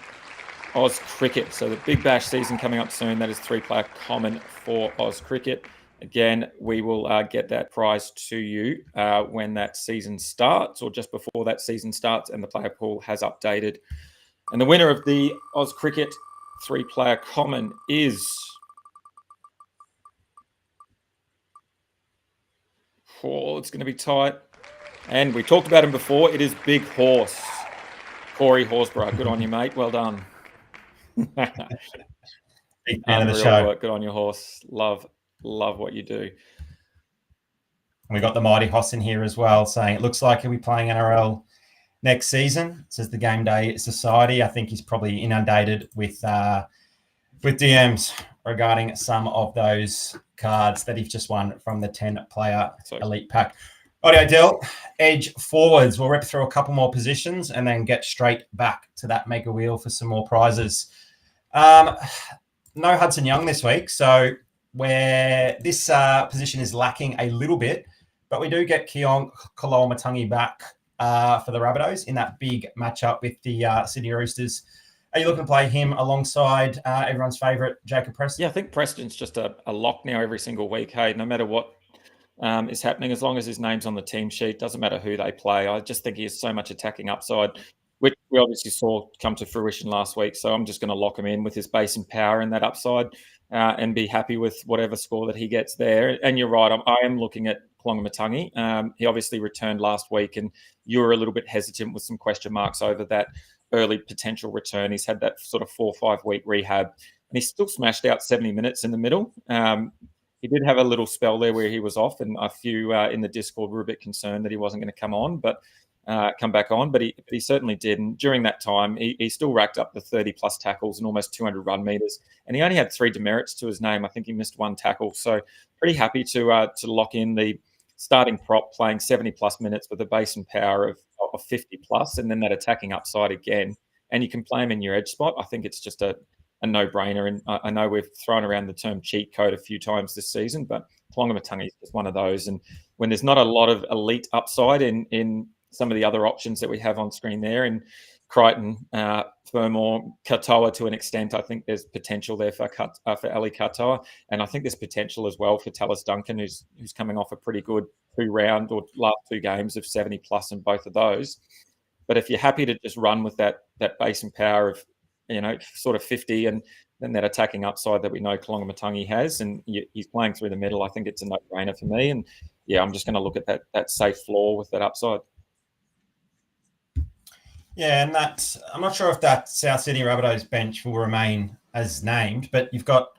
Oz Cricket. So the Big Bash season coming up soon. That is three-player common for Oz Cricket. Again, we will get that prize to you when that season starts or just before that season starts and the player pool has updated. And the winner of the Oz Cricket three-player common is... Oh, it's going to be tight. And we talked about him before. It is Big Horse. Corey Horsburgh. Good on you, mate. Well done. Big fan of the show. Work. Good on your horse. Love what you do. And we got the Mighty Hoss in here as well, saying it looks like he'll be playing NRL next season. It says the Game Day Society. I think he's probably inundated with DMs regarding some of those cards that he's just won from the 10-player elite pack. Audio deal, edge forwards. We'll rip through a couple more positions and then get straight back to that mega wheel for some more prizes. No Hudson Young this week, so where this position is lacking a little bit, but we do get Keon Koloamatangi back for the Rabbitohs in that big matchup with the Sydney Roosters. Are you looking to play him alongside everyone's favourite, Jacob Preston? Yeah, I think Preston's just a lock now every single week. Hey, no matter what is happening, as long as his name's on the team sheet, doesn't matter who they play. I just think he has so much attacking upside, which we obviously saw come to fruition last week. So I'm just going to lock him in with his base and power and that upside and be happy with whatever score that he gets there. And you're right, I am looking at Koloamatangi. He obviously returned last week and you were a little bit hesitant with some question marks over that early potential return. He's had that sort of 4 or 5 week rehab and he still smashed out 70 minutes in the middle. He did have a little spell there where he was off, and a few in the Discord were a bit concerned that he wasn't going to come back on, but he certainly did. And during that time, he still racked up the 30 plus tackles and almost 200 run meters, and he only had 3 demerits to his name. I think he missed 1 tackle, so pretty happy to lock in the starting prop playing 70 plus minutes with a base and power of 50 plus, and then that attacking upside again. And you can play him in your edge spot. I think it's just a no-brainer. And I know we've thrown around the term cheat code a few times this season, but Koloamatangi is just one of those. And when there's not a lot of elite upside in some of the other options that we have on screen there, and Crichton, Fermor, Katoa to an extent. I think there's potential there for Ali Katoa, and I think there's potential as well for Tallis Duncan, who's coming off a pretty good 2-round or last 2 games of 70 plus in both of those. But if you're happy to just run with that base and power of, sort of 50, and then that attacking upside that we know Kalongamatangi has, and he's playing through the middle, I think it's a no-brainer for me. And yeah, I'm just going to look at that safe floor with that upside. Yeah, and I'm not sure if that South Sydney Rabbitohs bench will remain as named, but you've got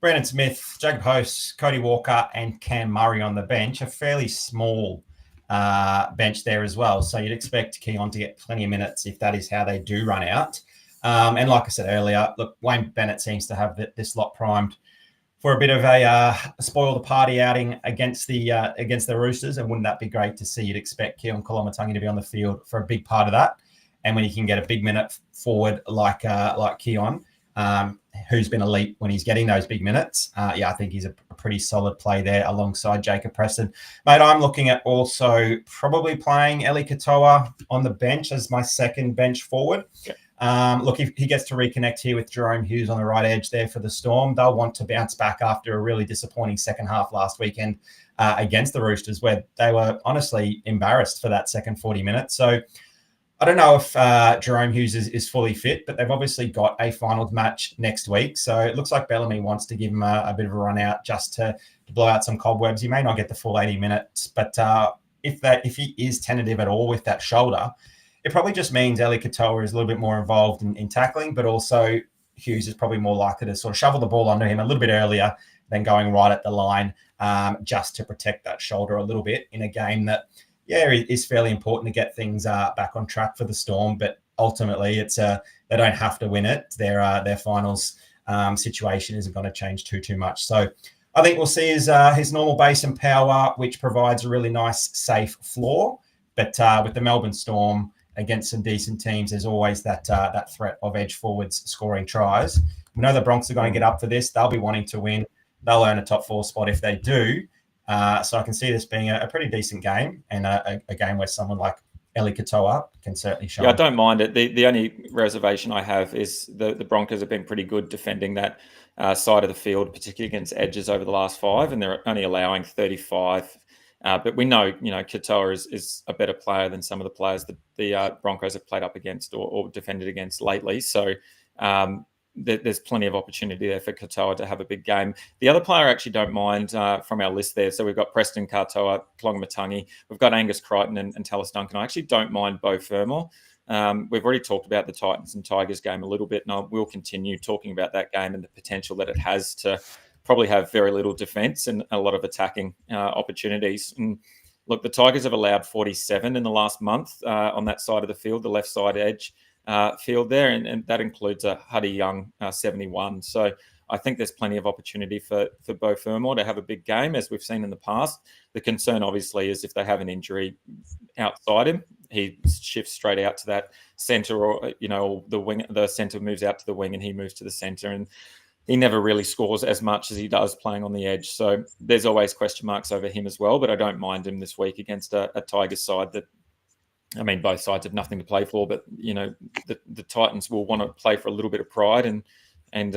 Brandon Smith, Jacob Host, Cody Walker, and Cam Murray on the bench, a fairly small bench there as well. So you'd expect Keon to get plenty of minutes if that is how they do run out. And like I said earlier, look, Wayne Bennett seems to have this lot primed for a bit of a spoil the party outing against the Roosters. And wouldn't that be great to see? You'd expect Keon Kalongamatangi to be on the field for a big part of that. And when you can get a big minute forward like Keon, who's been elite when he's getting those big minutes, I think he's a pretty solid play there alongside Jacob Preston. Mate, I'm looking at also probably playing Eli Katoa on the bench as my second bench forward. Yeah. Look, if he gets to reconnect here with Jerome Hughes on the right edge there for the Storm, they'll want to bounce back after a really disappointing second half last weekend against the Roosters, where they were honestly embarrassed for that second 40 minutes. So I don't know if Jerome Hughes is fully fit, but they've obviously got a finals match next week. So it looks like Bellamy wants to give him a bit of a run out just to blow out some cobwebs. He may not get the full 80 minutes, but if he is tentative at all with that shoulder, it probably just means Eli Katoa is a little bit more involved in tackling, but also Hughes is probably more likely to sort of shovel the ball under him a little bit earlier than going right at the line just to protect that shoulder a little bit in a game that, it is fairly important to get things back on track for the Storm, but ultimately it's they don't have to win it. Their finals situation isn't going to change too much. So I think we'll see his normal base and power, which provides a really nice, safe floor. But with the Melbourne Storm against some decent teams, there's always that threat of edge forwards scoring tries. We know the Bronx are going to get up for this. They'll be wanting to win. They'll earn a top 4 spot if they do. So I can see this being a pretty decent game, and a game where someone like Eli Katoa can certainly shine. Yeah, I don't mind it. The only reservation I have is the Broncos have been pretty good defending that side of the field, particularly against edges over the last 5, and they're only allowing 35. But we know, Katoa is a better player than some of the players that the Broncos have played up against or defended against lately. So there's plenty of opportunity there for Katoa to have a big game. The other player I actually don't mind from our list there. So we've got Preston Katoa, Kalongamatangi. We've got Angus Crichton and Tallis Duncan. I actually don't mind Beau Fermor. We've already talked about the Titans and Tigers game a little bit, and I will continue talking about that game and the potential that it has to probably have very little defence and a lot of attacking opportunities. And look, the Tigers have allowed 47 in the last month on that side of the field, the left side edge field there, and that includes a Huddy Young 71. So I think there's plenty of opportunity for Beau Fermor to have a big game, as we've seen in the past. The concern, obviously, is if they have an injury outside him, he shifts straight out to that centre, or the wing. The centre moves out to the wing, and he moves to the centre, and he never really scores as much as he does playing on the edge. So there's always question marks over him as well. But I don't mind him this week against a Tigers side that, both sides have nothing to play for, but the Titans will want to play for a little bit of pride and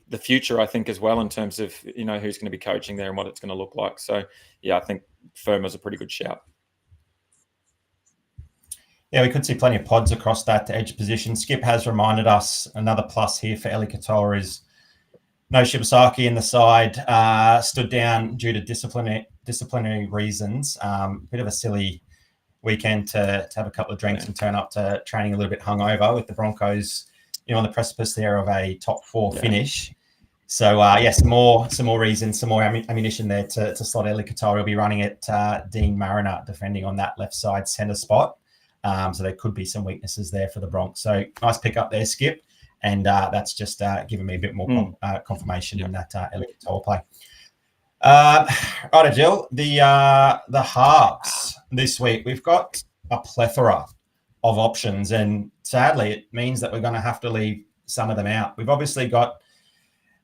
the future, I think, as well, in terms of who's going to be coaching there and what it's going to look like. So I think Fermor's a pretty good shout. Yeah, we could see plenty of pods across that edge position. Skip has reminded us another plus here for Eli Katoa is no Shibasaki in the side, stood down due to disciplinary reasons. Bit of a silly weekend to have a couple of drinks and turn up to training a little bit hungover, with the Broncos, on the precipice there of a top 4 finish. So some more reasons, some more ammunition there to slot Eli Katoa. Will be running at Dean Mariner defending on that left side centre spot. So there could be some weaknesses there for the Bronx. So nice pick up there, Skip, and that's just giving me a bit more confirmation in that Eli Katoa play. Right, Jill, the halves this week, we've got a plethora of options, and sadly it means that we're going to have to leave some of them out. We've obviously got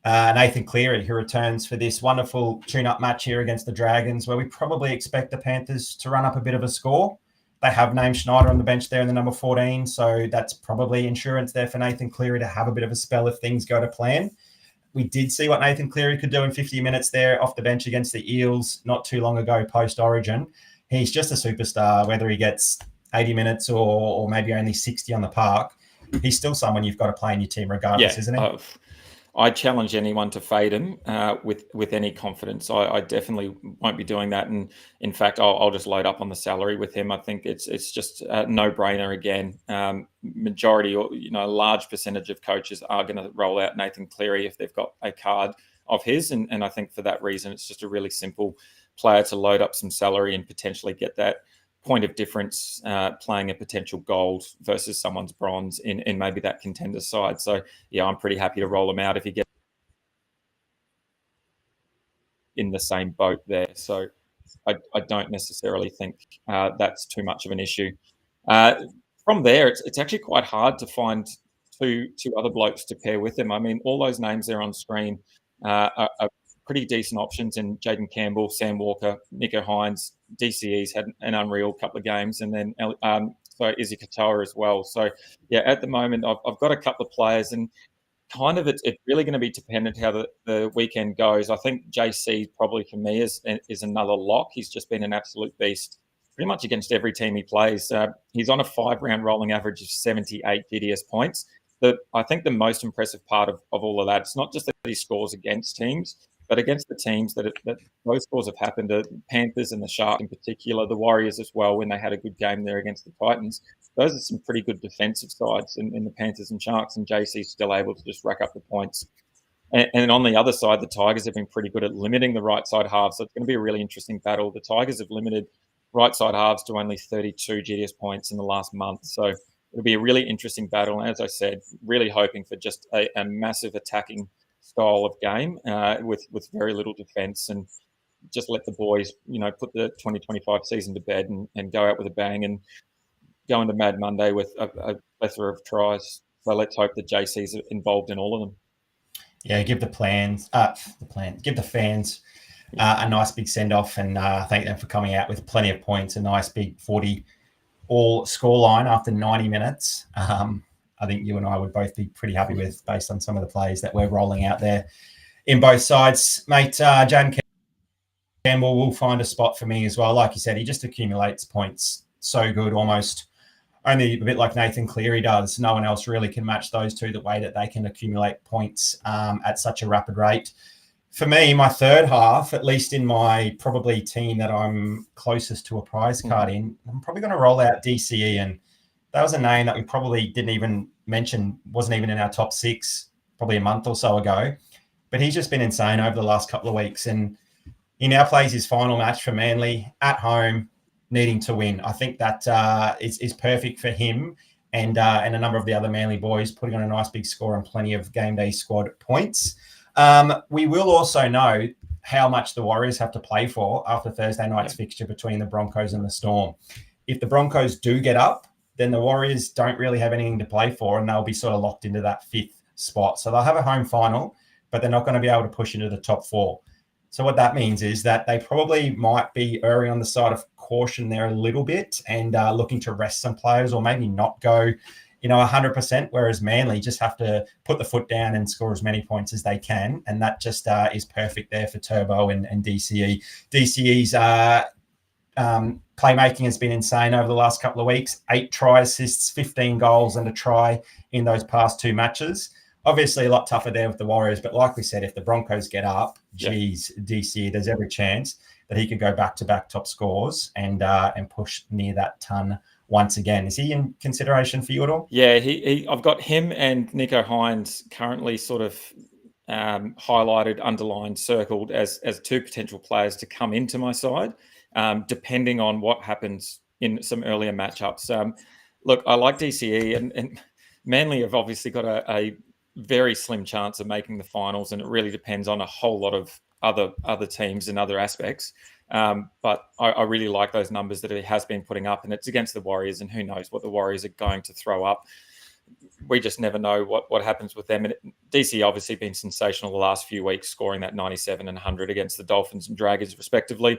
Nathan Cleary, who returns for this wonderful tune-up match here against the Dragons, where we probably expect the Panthers to run up a bit of a score. They have named Schneider on the bench there in the number 14, so that's probably insurance there for Nathan Cleary to have a bit of a spell if things go to plan. We did see what Nathan Cleary could do in 50 minutes there off the bench against the Eels not too long ago post-Origin. He's just a superstar, whether he gets 80 minutes or maybe only 60 on the park. He's still someone you've got to play in your team regardless, isn't he? I challenge anyone to fade him with any confidence. I definitely won't be doing that. And in fact, I'll just load up on the salary with him. I think it's just a no-brainer again. Majority, or a large percentage of coaches are going to roll out Nathan Cleary if they've got a card of his. And I think for that reason, it's just a really simple player to load up some salary and potentially get that point of difference playing a potential gold versus someone's bronze in maybe that contender side. So, yeah, I'm pretty happy to roll him out if he gets in the same boat there. So I don't necessarily think that's too much of an issue. From there, it's actually quite hard to find two other blokes to pair with him. I mean, all those names there on screen are pretty decent options in Jaden Campbell, Sam Walker, Nico Hines. DCE's had an unreal couple of games, and then Izzy Katoa as well. So, yeah, at the moment, I've got a couple of players, and kind of it's really going to be dependent how the weekend goes. I think JC probably for me is another lock. He's just been an absolute beast pretty much against every team he plays. He's on a 5-round rolling average of 78 GDS points. I think the most impressive part of all of that, it's not just that he scores against teams, but against the teams that those scores have happened, the Panthers and the Sharks in particular, the Warriors as well, when they had a good game there against the Titans. Those are some pretty good defensive sides in the Panthers and Sharks, and JC's still able to just rack up the points. And on the other side, the Tigers have been pretty good at limiting the right side halves. So it's going to be a really interesting battle. The Tigers have limited right side halves to only 32 GDS points in the last month. So it'll be a really interesting battle. And as I said, really hoping for just a massive attacking style of game with very little defence, and just let the boys, put the 2025 season to bed and go out with a bang and go into Mad Monday with a plethora of tries. So let's hope that JC's involved in all of them. Yeah, give the fans a nice big send-off, and thank them for coming out with plenty of points, a nice big 40 all scoreline after 90 minutes. I think you and I would both be pretty happy with, based on some of the plays that we're rolling out there in both sides. Mate, Jaden Campbell will find a spot for me as well. Like you said, he just accumulates points so good, almost only a bit like Nathan Cleary does. No one else really can match those two, the way that they can accumulate points at such a rapid rate. For me, my third half, at least in my probably team that I'm closest to a prize card in, I'm probably going to roll out DCE, and that was a name that we probably didn't even mention, wasn't even in our top 6 probably a month or so ago. But he's just been insane over the last couple of weeks. And he now plays his final match for Manly at home, needing to win. I think that is perfect for him and a number of the other Manly boys, putting on a nice big score and plenty of game day squad points. We will also know how much the Warriors have to play for after Thursday night's fixture between the Broncos and the Storm. If the Broncos do get up, then the Warriors don't really have anything to play for, and they'll be sort of locked into that 5th spot. So they'll have a home final, but they're not going to be able to push into the top 4. So what that means is that they probably might be erring on the side of caution there a little bit, and looking to rest some players, or maybe not go 100%, whereas Manly just have to put the foot down and score as many points as they can. And that just is perfect there for Turbo and DCE. DCE's playmaking has been insane over the last couple of weeks. 8 try assists, 15 goals and a try in those past 2 matches. Obviously a lot tougher there with the Warriors, but like we said, if the Broncos get up, DCE, there's every chance that he could go back-to-back top scores and push near that ton once again. Is he in consideration for you at all? Yeah, I've got him and Nico Hines currently sort of highlighted, underlined, circled as 2 potential players to come into my side, depending on what happens in some earlier matchups. Look, I like DCE, and Manly have obviously got a very slim chance of making the finals, and it really depends on a whole lot of other teams and other aspects. But I really like those numbers that he has been putting up, and it's against the Warriors, and who knows what the Warriors are going to throw up. We just never know what happens with them. And DC obviously been sensational the last few weeks, scoring that 97 and 100 against the Dolphins and Dragons, respectively.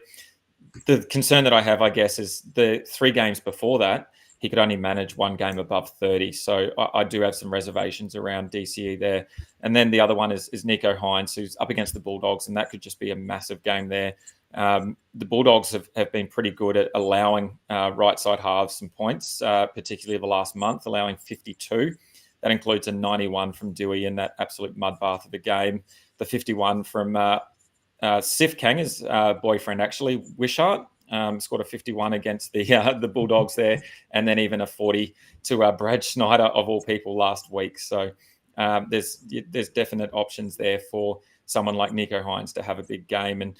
The concern that I have, I guess, is the 3 games before that, he could only manage 1 game above 30. So I do have some reservations around DCE there. And then the other one is Nico Hines, who's up against the Bulldogs, and that could just be a massive game there. The Bulldogs have been pretty good at allowing right side halves some points, particularly the last month, allowing 52. That includes a 91 from Dewey in that absolute mudbath of the game. The 51 from Sif Kanga's boyfriend, actually, Wishart, scored a 51 against the Bulldogs there, and then even a 40 to Brad Schneider, of all people, last week. So there's definite options there for someone like Nico Hines to have a big game. And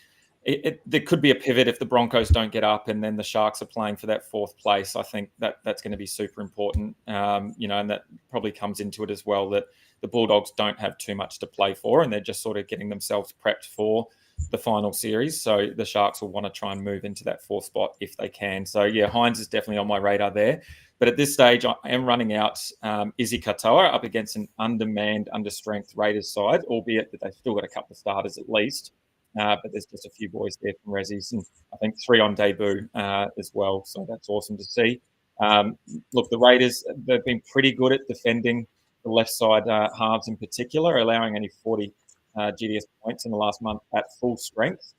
there could be a pivot if the Broncos don't get up and then the Sharks are playing for that 4th place. I think that's going to be super important, and that probably comes into it as well, that the Bulldogs don't have too much to play for and they're just sort of getting themselves prepped for the final series. So the Sharks will want to try and move into that 4th spot if they can. So yeah, Hines is definitely on my radar there. But at this stage, I am running out Izzy Katoa up against an undermanned, understrength Raiders side, albeit that they've still got a couple of starters at least. But there's just a few boys there from Rezzies, and I think 3 on debut as well. So that's awesome to see. Look, the Raiders, they've been pretty good at defending the left side halves in particular, allowing only 40 GDS points in the last month at full strength.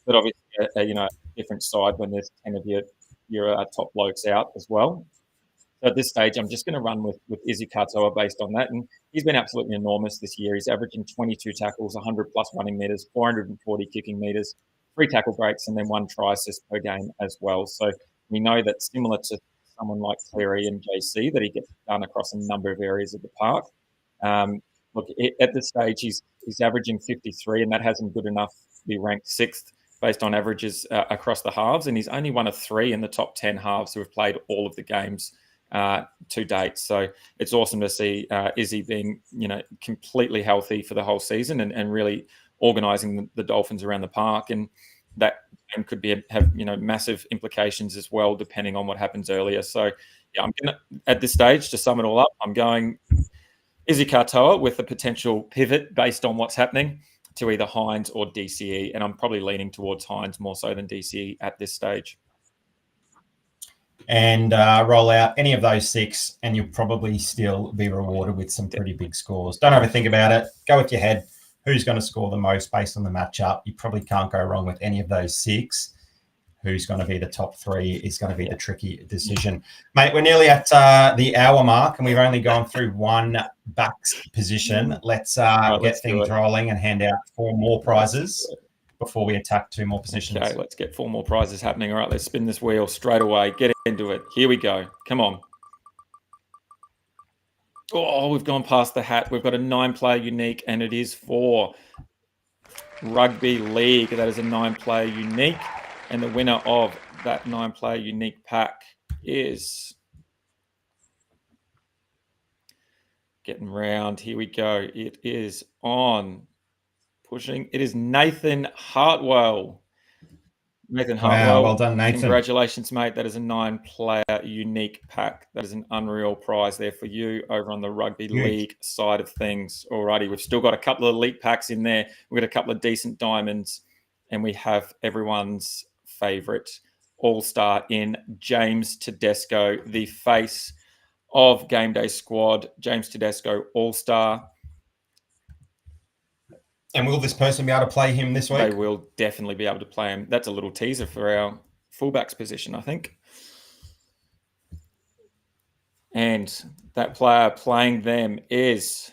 But obviously, a different side when there's 10 of your top blokes out as well. So at this stage, I'm just going to run with Izzy Katoa based on that. And he's been absolutely enormous this year. He's averaging 22 tackles, 100 plus running meters, 440 kicking meters, 3 tackle breaks, and then 1 try assist per game as well. So we know that similar to someone like Cleary and JC, that he gets done across a number of areas of the park. Look, at this stage, he's averaging 53, and that has him good enough to be ranked 6th based on averages across the halves. And he's only one of 3 in the top 10 halves who have played all of the games to date. So it's awesome to see Izzy being, completely healthy for the whole season and really organising the Dolphins around the park. And that game could have massive implications as well, depending on what happens earlier. So yeah, I'm gonna, at this stage, to sum it all up, I'm going Izzy Katoa with a potential pivot based on what's happening to either Hines or DCE. And I'm probably leaning towards Hines more so than DCE at this stage. And roll out any of those 6 and you'll probably still be rewarded with some pretty big scores. Don't overthink about it. Go with your head. Who's going to score the most based on the matchup? You probably can't go wrong with any of those 6. Who's going to be the top 3 is going to be the tricky decision. Mate, we're nearly at the hour mark and we've only gone through 1 backs position. Let's get things rolling and hand out 4 more prizes before we attack 2 more positions. Okay, let's get 4 more prizes happening. All right, let's spin this wheel straight away. Get into it. Here we go. Come on. Oh, we've gone past the hat. We've got a 9-player unique, and it is for Rugby League. That is a 9-player unique. And the winner of that 9-player unique pack is... Getting round. Here we go. It is on... Pushing. It is Nathan Hartwell. Nathan Hartwell. Wow, well done, Nathan. Congratulations, mate. That is a 9-player unique pack. That is an unreal prize there for you over on the Rugby League side of things. Alrighty, we've still got a couple of elite packs in there. We've got a couple of decent diamonds, and we have everyone's favourite all-star in James Tedesco, the face of GameDay squad. James Tedesco, all-star. And will this person be able to play him this week? They will definitely be able to play him. That's a little teaser for our fullbacks position, I think. And that player playing them is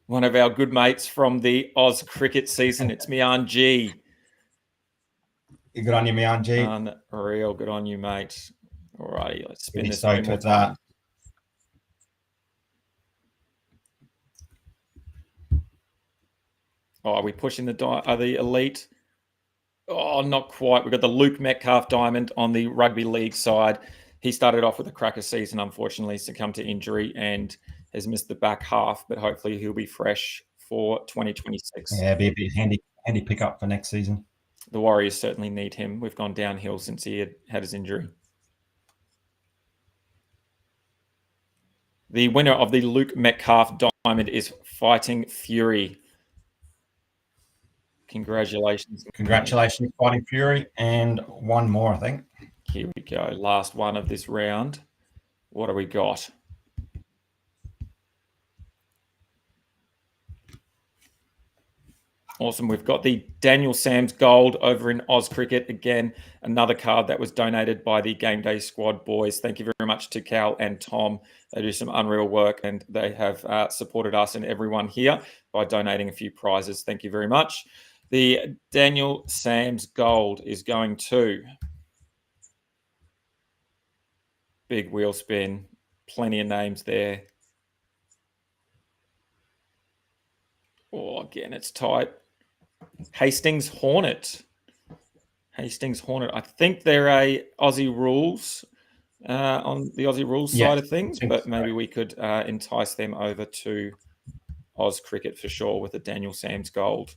one of our good mates from the Oz cricket season. It's Mian G. Good on you, Mian G. Unreal. Good on you, mate. All righty, let's spin this. So with that. Oh, are we pushing the elite? Oh, not quite. We've got the Luke Metcalf diamond on the Rugby League side. He started off with a cracker season, unfortunately, succumbed to injury and has missed the back half, but hopefully he'll be fresh for 2026. Yeah, be a bit handy pickup for next season. The Warriors certainly need him. We've gone downhill since he had his injury. The winner of the Luke Metcalf diamond is Fighting Fury. Congratulations. Congratulations, Fighting Fury. And one more, I think. Here we go. Last one of this round. What do we got? Awesome. We've got the Daniel Sams Gold over in Oz Cricket. Again, another card that was donated by the Game Day squad boys. Thank you very much to Cal and Tom. They do some unreal work, and they have supported us and everyone here by donating a few prizes. Thank you very much. The Daniel Sams Gold is going to big wheel spin. Plenty of names there. Oh, again, it's tight. Hastings Hornet. Hastings Hornet. I think they're a Aussie Rules on the Aussie Rules side of things, but maybe we could entice them over to Oz Cricket for sure with a Daniel Sams Gold.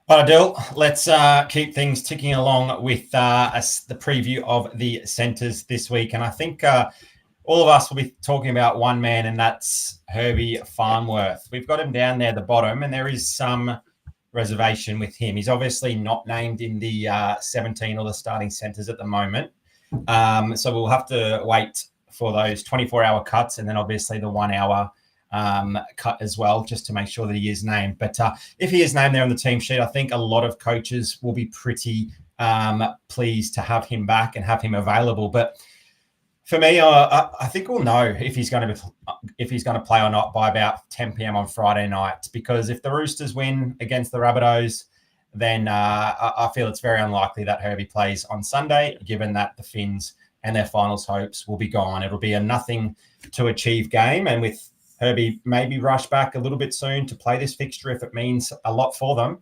All right, Dill, let's keep things ticking along with the preview of the centres this week. And I think all of us will be talking about one man, and that's Herbie Farnworth. We've got him down there at the bottom, and there is some reservation with him. He's obviously not named in the 17 or the starting centres at the moment. So we'll have to wait for those 24-hour cuts and then obviously the 1 hour cut as well, just to make sure that he is named. But if he is named there on the team sheet, I think a lot of coaches will be pretty pleased to have him back and have him available. But for me, I think we'll know if he's going to play or not by about 10 p.m. on Friday night. Because if the Roosters win against the Rabbitohs, then I feel it's very unlikely that Herbie plays on Sunday, given that the Finns and their finals hopes will be gone. It'll be a nothing to achieve game, and with Herbie maybe rush back a little bit soon to play this fixture if it means a lot for them,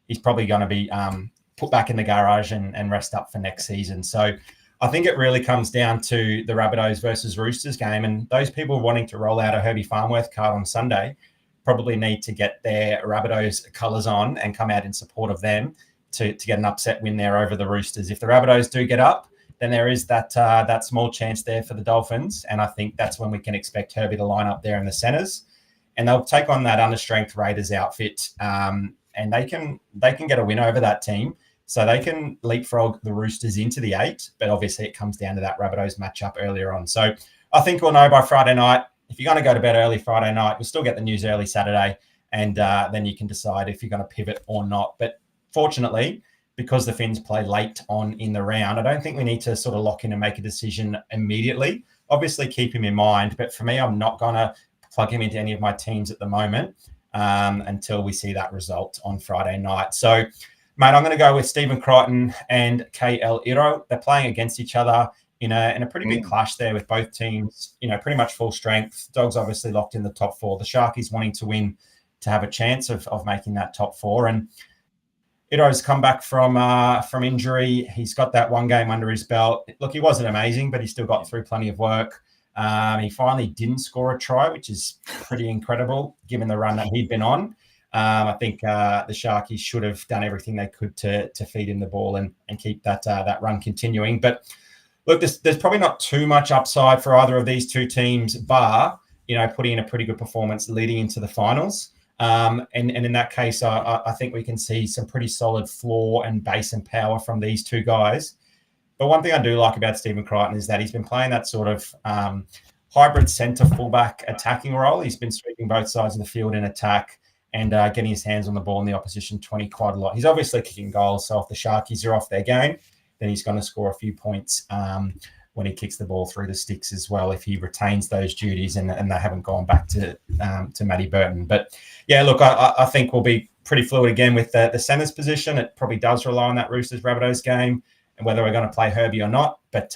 he's probably going to be put back in the garage and rest up for next season. So I think it really comes down to the Rabbitohs versus Roosters game, and those people wanting to roll out a Herbie Farnworth card on Sunday probably need to get their Rabbitohs colours on and come out in support of them to get an upset win there over the Roosters. If the Rabbitohs do get up, then there is that small chance there for the Dolphins, and I think that's when we can expect Herbie to line up there in the centres, and they'll take on that understrength Raiders outfit, and they can get a win over that team. So they can leapfrog the Roosters into the 8, but obviously it comes down to that Rabbitohs matchup earlier on. So I think we'll know by Friday night. If you're going to go to bed early Friday night, you'll still get the news early Saturday, and then you can decide if you're going to pivot or not. But fortunately, because the Finns play late on in the round, I don't think we need to sort of lock in and make a decision immediately. Obviously, keep him in mind. But for me, I'm not going to plug him into any of my teams at the moment until we see that result on Friday night. So, mate, I'm going to go with Stephen Crichton and KL Iro. They're playing against each other in a pretty big clash there with both teams, pretty much full strength. Dogs obviously locked in the top 4. The Sharkies wanting to win to have a chance of making that top 4. And Iro's come back from injury. He's got that one game under his belt. Look, he wasn't amazing, but he still got through plenty of work. He finally didn't score a try, which is pretty incredible given the run that he'd been on. I think the Sharkies should have done everything they could to feed him the ball and keep that run continuing. But look, there's probably not too much upside for either of these two teams, bar putting in a pretty good performance leading into the finals. And in that case, I think we can see some pretty solid floor and base and power from these two guys. But one thing I do like about Stephen Crichton is that he's been playing that sort of hybrid centre fullback attacking role. He's been sweeping both sides of the field in attack and getting his hands on the ball in the opposition 20 quite a lot. He's obviously kicking goals, so if the Sharkies are off their game, then he's going to score a few points when he kicks the ball through the sticks as well, if he retains those duties and they haven't gone back to Matty Burton. But, yeah, look, I think we'll be pretty fluid again with the centre's position. It probably does rely on that Roosters-Rabbitohs game and whether we're going to play Herbie or not. But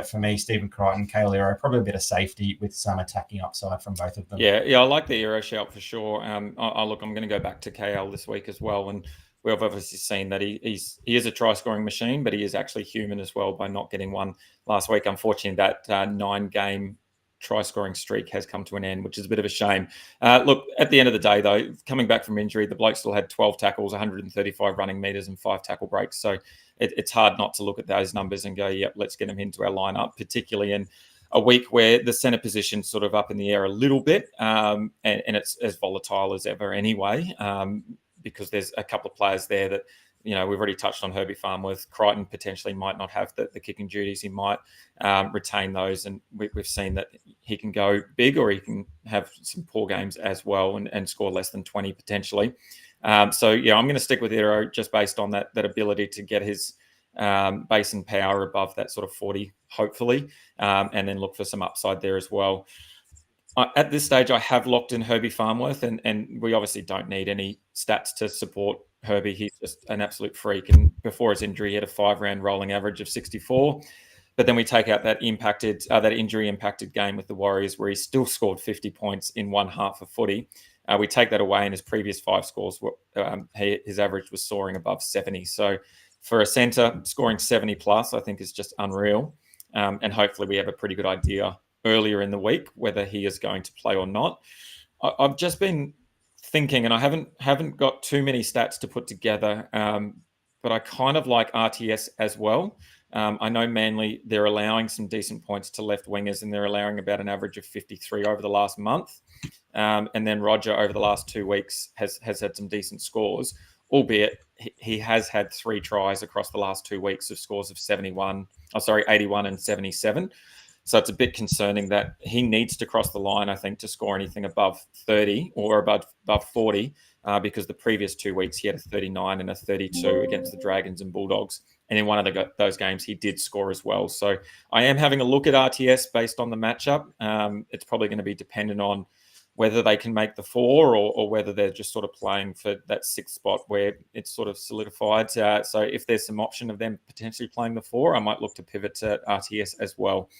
for me, Stephen Crichton, Kale Iro, probably a bit of safety with some attacking upside from both of them. Yeah, I like the Iro shout for sure. I'm going to go back to KL this week as well. And we've obviously seen that he is a try-scoring machine, but he is actually human as well by not getting one last week. Unfortunately, that 9-game try-scoring streak has come to an end, which is a bit of a shame. Look, at the end of the day, though, coming back from injury, the bloke still had 12 tackles, 135 running meters and 5 tackle breaks. So it's hard not to look at those numbers and go, yep, let's get him into our lineup, particularly in a week where the centre position's sort of up in the air a little bit, and it's as volatile as ever anyway, because there's a couple of players there that, we've already touched on Herbie Farnworth. Crichton potentially might not have the kicking duties. He might retain those, and we've seen that he can go big or he can have some poor games as well and score less than 20 potentially. So I'm going to stick with Iro just based on that ability to get his base and power above that sort of 40, hopefully, and then look for some upside there as well. At this stage, I have locked in Herbie Farnworth, and we obviously don't need any stats to support Herbie. He's just an absolute freak. And before his injury, he had a 5-round rolling average of 64. But then we take out that injury-impacted game with the Warriors, where he still scored 50 points in one half of footy. We take that away, and his previous 5 scores, his average was soaring above 70. So for a centre, scoring 70 plus, I think is just unreal. And hopefully we have a pretty good idea earlier in the week whether he is going to play or not. I've just been thinking, and I haven't got too many stats to put together, but I kind of like RTS as well. I know Manly, they're allowing some decent points to left wingers, and they're allowing about an average of 53 over the last month. And then Roger over the last 2 weeks has had some decent scores, albeit he has had 3 tries across the last 2 weeks of scores of 81 and 77. So it's a bit concerning that he needs to cross the line, I think, to score anything above 30 or above 40, because the previous 2 weeks he had a 39 and a 32 against the Dragons and Bulldogs. And in one of those games, he did score as well. So I am having a look at RTS based on the matchup. It's probably going to be dependent on whether they can make the 4 or whether they're just sort of playing for that 6th spot where it's sort of solidified. So if there's some option of them potentially playing the 4, I might look to pivot to RTS as well.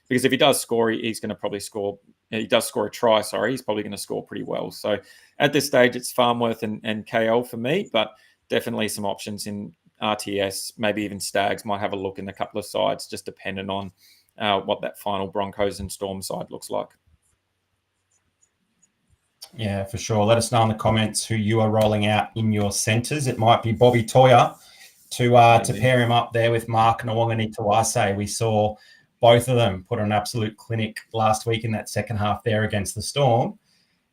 Because if he does score, he's going to probably score. He does score a try, he's probably going to score pretty well. So at this stage, it's Farnworth and KL for me, but definitely some options in RTS, maybe even Stags might have a look in a couple of sides, just depending on what that final Broncos and Storm side looks like. Yeah, for sure. Let us know in the comments who you are rolling out in your centres. It might be Bobby Toya to pair him up there with Mark Nawangani-Tuase. We saw both of them put on an absolute clinic last week in that second half there against the Storm.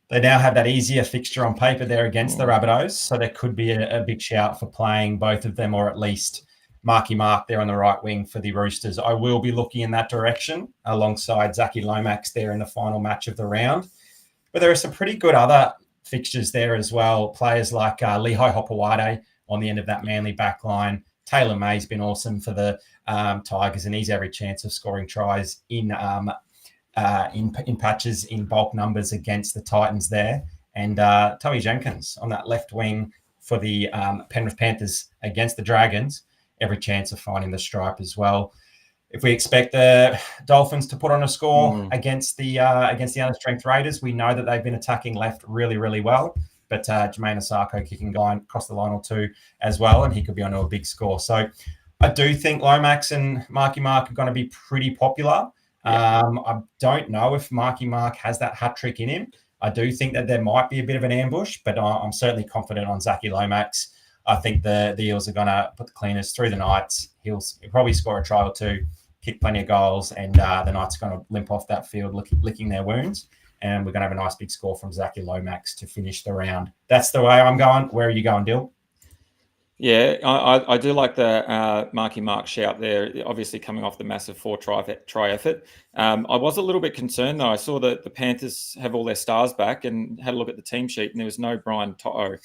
They now have that easier fixture on paper there against the Rabbitohs, so there could be a big shout for playing both of them, or at least Marky Mark there on the right wing for the Roosters. I will be looking in that direction alongside Zachy Lomax there in the final match of the round. But there are some pretty good other fixtures there as well. Players like Lehigh Hopewade on the end of that Manly back line. Taylor May's been awesome for the Tigers, and he's every chance of scoring tries in patches, in bulk numbers against the Titans there. And Tommy Jenkins on that left wing for the Penrith Panthers against the Dragons, every chance of finding the stripe as well. If we expect the Dolphins to put on a score against the understrength Raiders, we know that they've been attacking left really, really well. But Jermaine Osako kicking across the line or two as well, and he could be onto a big score. So I do think Lomax and Marky Mark are going to be pretty popular. I don't know if Marky Mark has that hat trick in him. I do think that there might be a bit of an ambush, but I'm certainly confident on Zachy Lomax. I think the Eels are going to put the cleaners through the Knights. He'll probably score a try or two, kick plenty of goals, and the Knights are going to limp off that field licking their wounds. And we're going to have a nice big score from Zachy Lomax to finish the round. That's the way I'm going. Where are you going, Dill? Yeah, I do like the Marky Mark shout there, obviously coming off the massive 4-try effort. I was a little bit concerned, though. I saw that the Panthers have all their stars back and had a look at the team sheet, and there was no Brian To'o,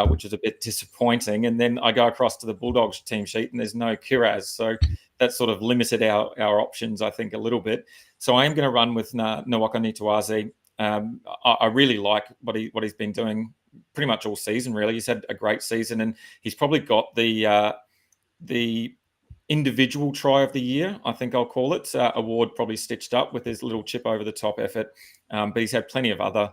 which was a bit disappointing. And then I go across to the Bulldogs team sheet, and there's no Kiraz. So that sort of limited our options, I think, a little bit. So I am going to run with Nawaqanituaze. I really like what he's been doing pretty much all season, really. He's had a great season, and he's probably got the individual try of the year, I think I'll call it, award probably stitched up with his little chip over the top effort. But he's had plenty of other,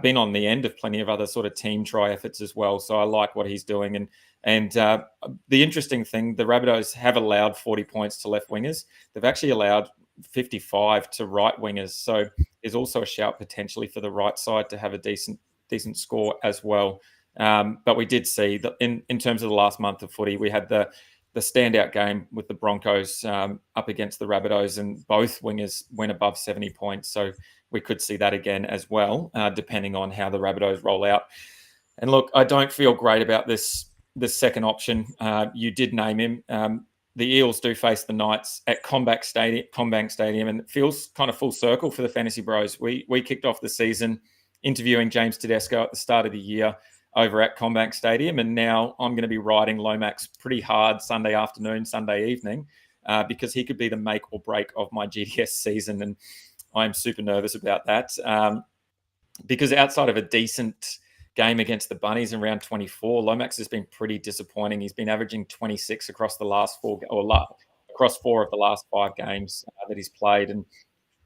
been on the end of plenty of other sort of team try efforts as well. So I like what he's doing. And the interesting thing, the Rabbitohs have allowed 40 points to left wingers. They've actually allowed 55 to right wingers. So there's also a shout potentially for the right side to have a decent score as well. But we did see that in terms of the last month of footy, we had the the standout game with the Broncos up against the Rabbitohs, and both wingers went above 70 points. So we could see that again as well, depending on how the Rabbitohs roll out. And look, I don't feel great about this second option. You did name him. The Eels do face the Knights at CommBank Stadium, and it feels kind of full circle for the Fantasy Bros. We kicked off the season interviewing James Tedesco at the start of the year over at CommBank Stadium, and now I'm going to be riding Lomax pretty hard Sunday afternoon, Sunday evening, because he could be the make or break of my GDS season, and I'm super nervous about that. Because outside of a decent game against the Bunnies in round 24, Lomax has been pretty disappointing. He's been averaging 26 across the last across 4 of the last 5 games that he's played, and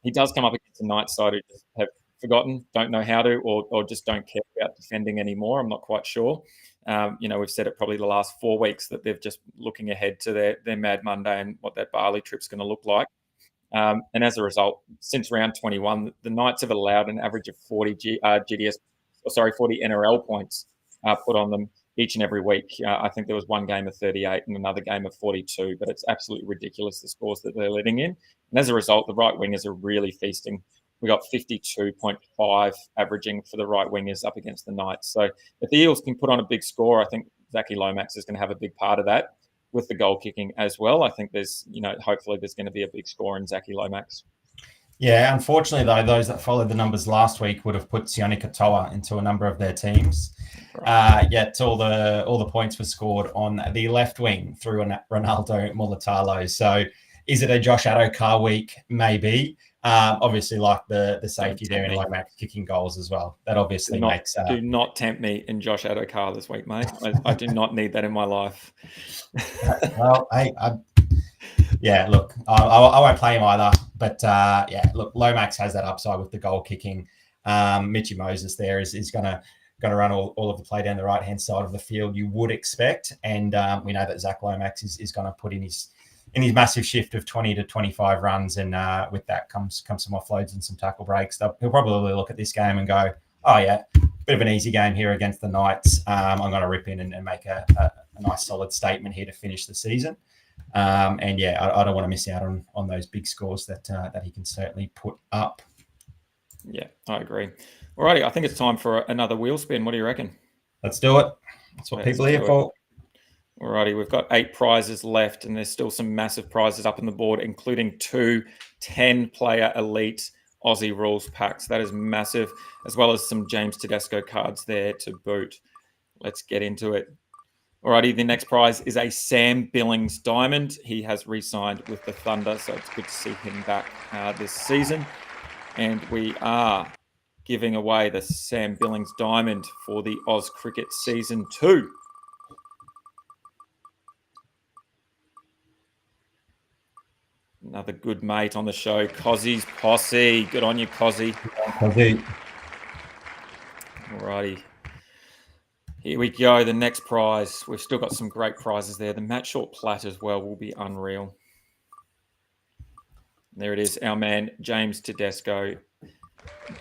he does come up against the Knights side who just have forgotten, don't know how to, or just don't care about defending anymore. I'm not quite sure. We've said it probably the last 4 weeks that they're just looking ahead to their Mad Monday and what that Bali trip's going to look like. And as a result, since round 21, the Knights have allowed an average of 40 40 NRL points put on them each and every week. I think there was one game of 38 and another game of 42, but it's absolutely ridiculous, the scores that they're letting in. And as a result, the right wingers are really feasting. We got 52.5 averaging for the right wingers up against the Knights. So if the Eels can put on a big score, I think Zachy Lomax is going to have a big part of that with the goal kicking as well. I think hopefully there's going to be a big score in Zachy Lomax. Yeah, unfortunately, though, those that followed the numbers last week would have put Sione Katoa into a number of their teams. Yet all the points were scored on the left wing through Ronaldo Mulatalo. So is it a Josh Adokar week? Maybe. Obviously, like the safety there in Lomax kicking goals as well. That obviously makes... Do not tempt me in Josh Adokar this week, mate. I do not need that in my life. Well, look, I won't play him either. But look, Lomax has that upside with the goal kicking. Mitchy Moses there is going to run all of the play down the right-hand side of the field, you would expect. And we know that Zach Lomax is going to put in his massive shift of 20 to 25 runs. And with that comes some offloads and some tackle breaks. He'll probably look at this game and go, oh, yeah, bit of an easy game here against the Knights. I'm going to rip in and make a nice solid statement here to finish the season. I don't want to miss out on those big scores that he can certainly put up. Yeah, I agree. Alrighty, I think it's time for another wheel spin. What do you reckon? Let's do it. That's what people are here for. Alrighty, we've got 8 prizes left, and there's still some massive prizes up on the board, including 2 10-player elite Aussie rules packs. That is massive, as well as some James Tedesco cards there to boot. Let's get into it. Alrighty, the next prize is a Sam Billings Diamond. He has re-signed with the Thunder, so it's good to see him back this season. And we are giving away the Sam Billings Diamond for the Oz Cricket Season 2. Another good mate on the show, Cozzy's Posse. Good on you, Cozzy. Cozzy. Alrighty. Here we go, the next prize. We've still got some great prizes there. The Matt Short Plat as well will be unreal. There it is, our man, James Tedesco.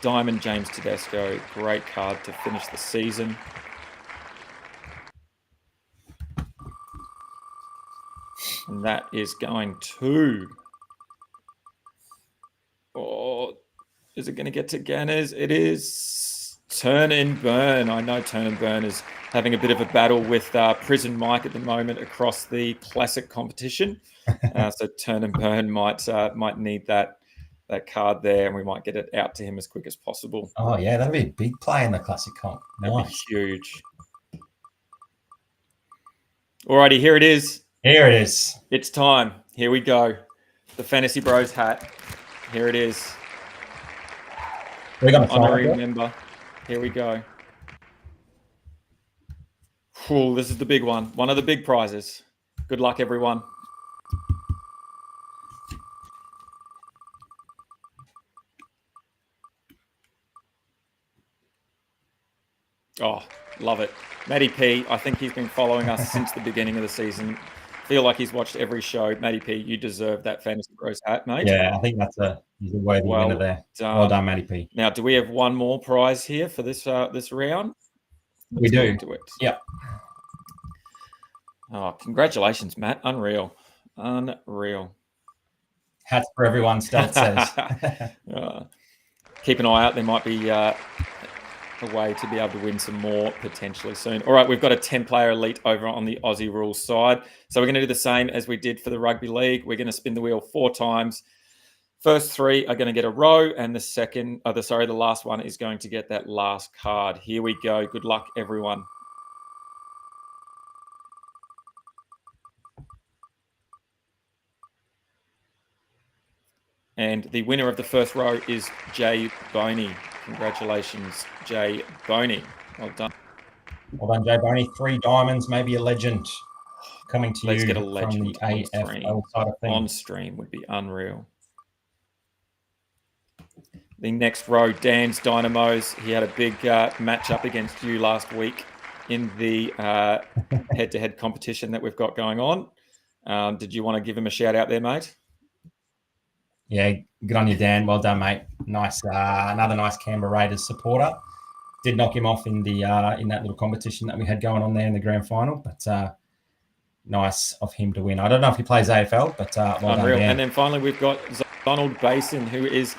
Diamond James Tedesco. Great card to finish the season. And that is going to... Oh, is it going to get to Ganners? It is Turn and Burn. I know Turn and Burn is having a bit of a battle with Prison Mike at the moment across the classic competition. So Turn and Burn might need that card there, and we might get it out to him as quick as possible. Oh, yeah, that'd be a big play in the classic comp. That'd be huge. Alrighty, here it is. Here it is. It's time. Here we go. The Fantasy Bros hat. Here it is. We're going to honorary member. Here we go. Ooh, this is the big one. One of the big prizes. Good luck, everyone. Oh, love it. Matty P, I think he's been following us since the beginning of the season. Feel like he's watched every show. Matty P, you deserve that Fantasy Bros hat, mate. Yeah, I think he's a worthy winner there. Well done, Matty P. Now, do we have one more prize here for this round? We do. Into it. Yep. Oh, congratulations, Matt. Unreal. Hats for everyone, Stealth says. Keep an eye out. There might be a way to be able to win some more potentially soon. All right, we've got a 10-player elite over on the Aussie rules side. So we're going to do the same as we did for the rugby league. We're going to spin the wheel 4 times. First 3 are going to get a row, and the last one is going to get that last card. Here we go. Good luck, everyone. And the winner of the first row is Jay Boney. Congratulations, Jay Boney. Well done. Well done, Jay Boney. 3 diamonds, maybe a legend coming to Let's you get a legend from the AFL side of things. On stream would be unreal. The next row, Dan's Dynamos. He had a big match up against you last week in the head-to-head competition that we've got going on. Did you want to give him a shout out there, mate? Yeah, good on you, Dan. Well done, mate. Nice, another nice Canberra Raiders supporter. Did knock him off in the in that little competition that we had going on there in the grand final, but nice of him to win. I don't know if he plays AFL, but well done, Dan. And then finally, we've got Donald Basin, who is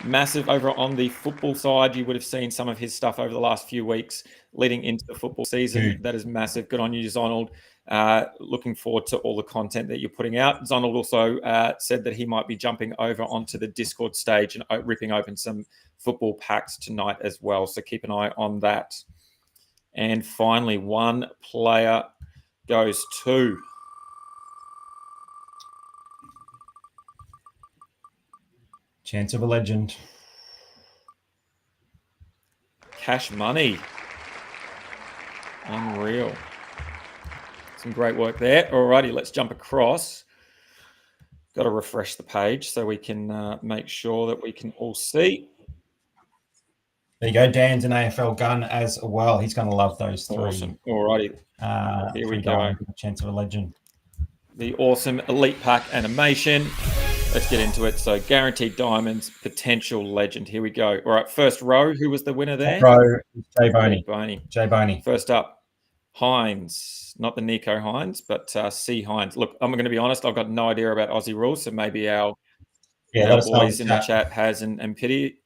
massive over on the football side. You would have seen some of his stuff over the last few weeks leading into the football season. Good. That is massive. Good on you, Zonald. Looking forward to all the content that you're putting out. Zonald also said that he might be jumping over onto the Discord stage and ripping open some football packs tonight as well. So keep an eye on that. And finally, 1 player goes to Chance of a legend. Cash Money. Unreal. Some great work there. Alrighty, let's jump across. Got to refresh the page so we can make sure that we can all see. There you go. Dan's an AFL gun as well. He's going to love those 3. Awesome. Alrighty. Here we go. Chance of a legend. The awesome Elite Pack animation. Let's get into it. So guaranteed diamonds, potential legend. Here we go. All right, first row. Who was the winner there? Row, Jay Boney. Jay Boney. First up, Hines. Not the Nico Hines, but C. Hines. Look, I'm going to be honest. I've got no idea about Aussie rules, so maybe our boys in the chat, Has and Pity,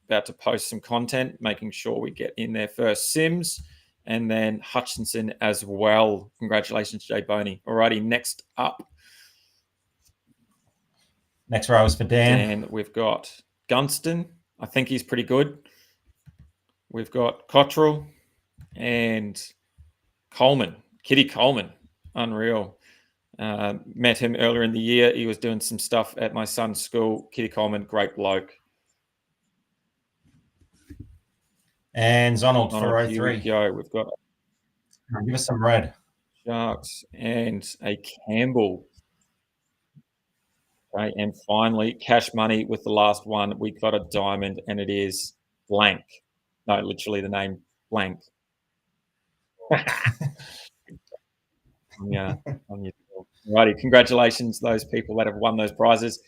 about to post some content, making sure we get in there first. Sims, and then Hutchinson as well. Congratulations, Jay Boney. Alrighty, next up. Next row is for Dan. And we've got Gunston. I think he's pretty good. We've got Cottrell and Coleman. Kitty Coleman. Unreal. Met him earlier in the year. He was doing some stuff at my son's school. Kitty Coleman, great bloke. And Zonald for row 3. Here we go. We've got... Give us some red. Sharks and a Campbell. Okay, and finally, Cash Money with the last one. We got a diamond, and it is blank. No, literally the name blank. Yeah. Righty, congratulations those people that have won those prizes.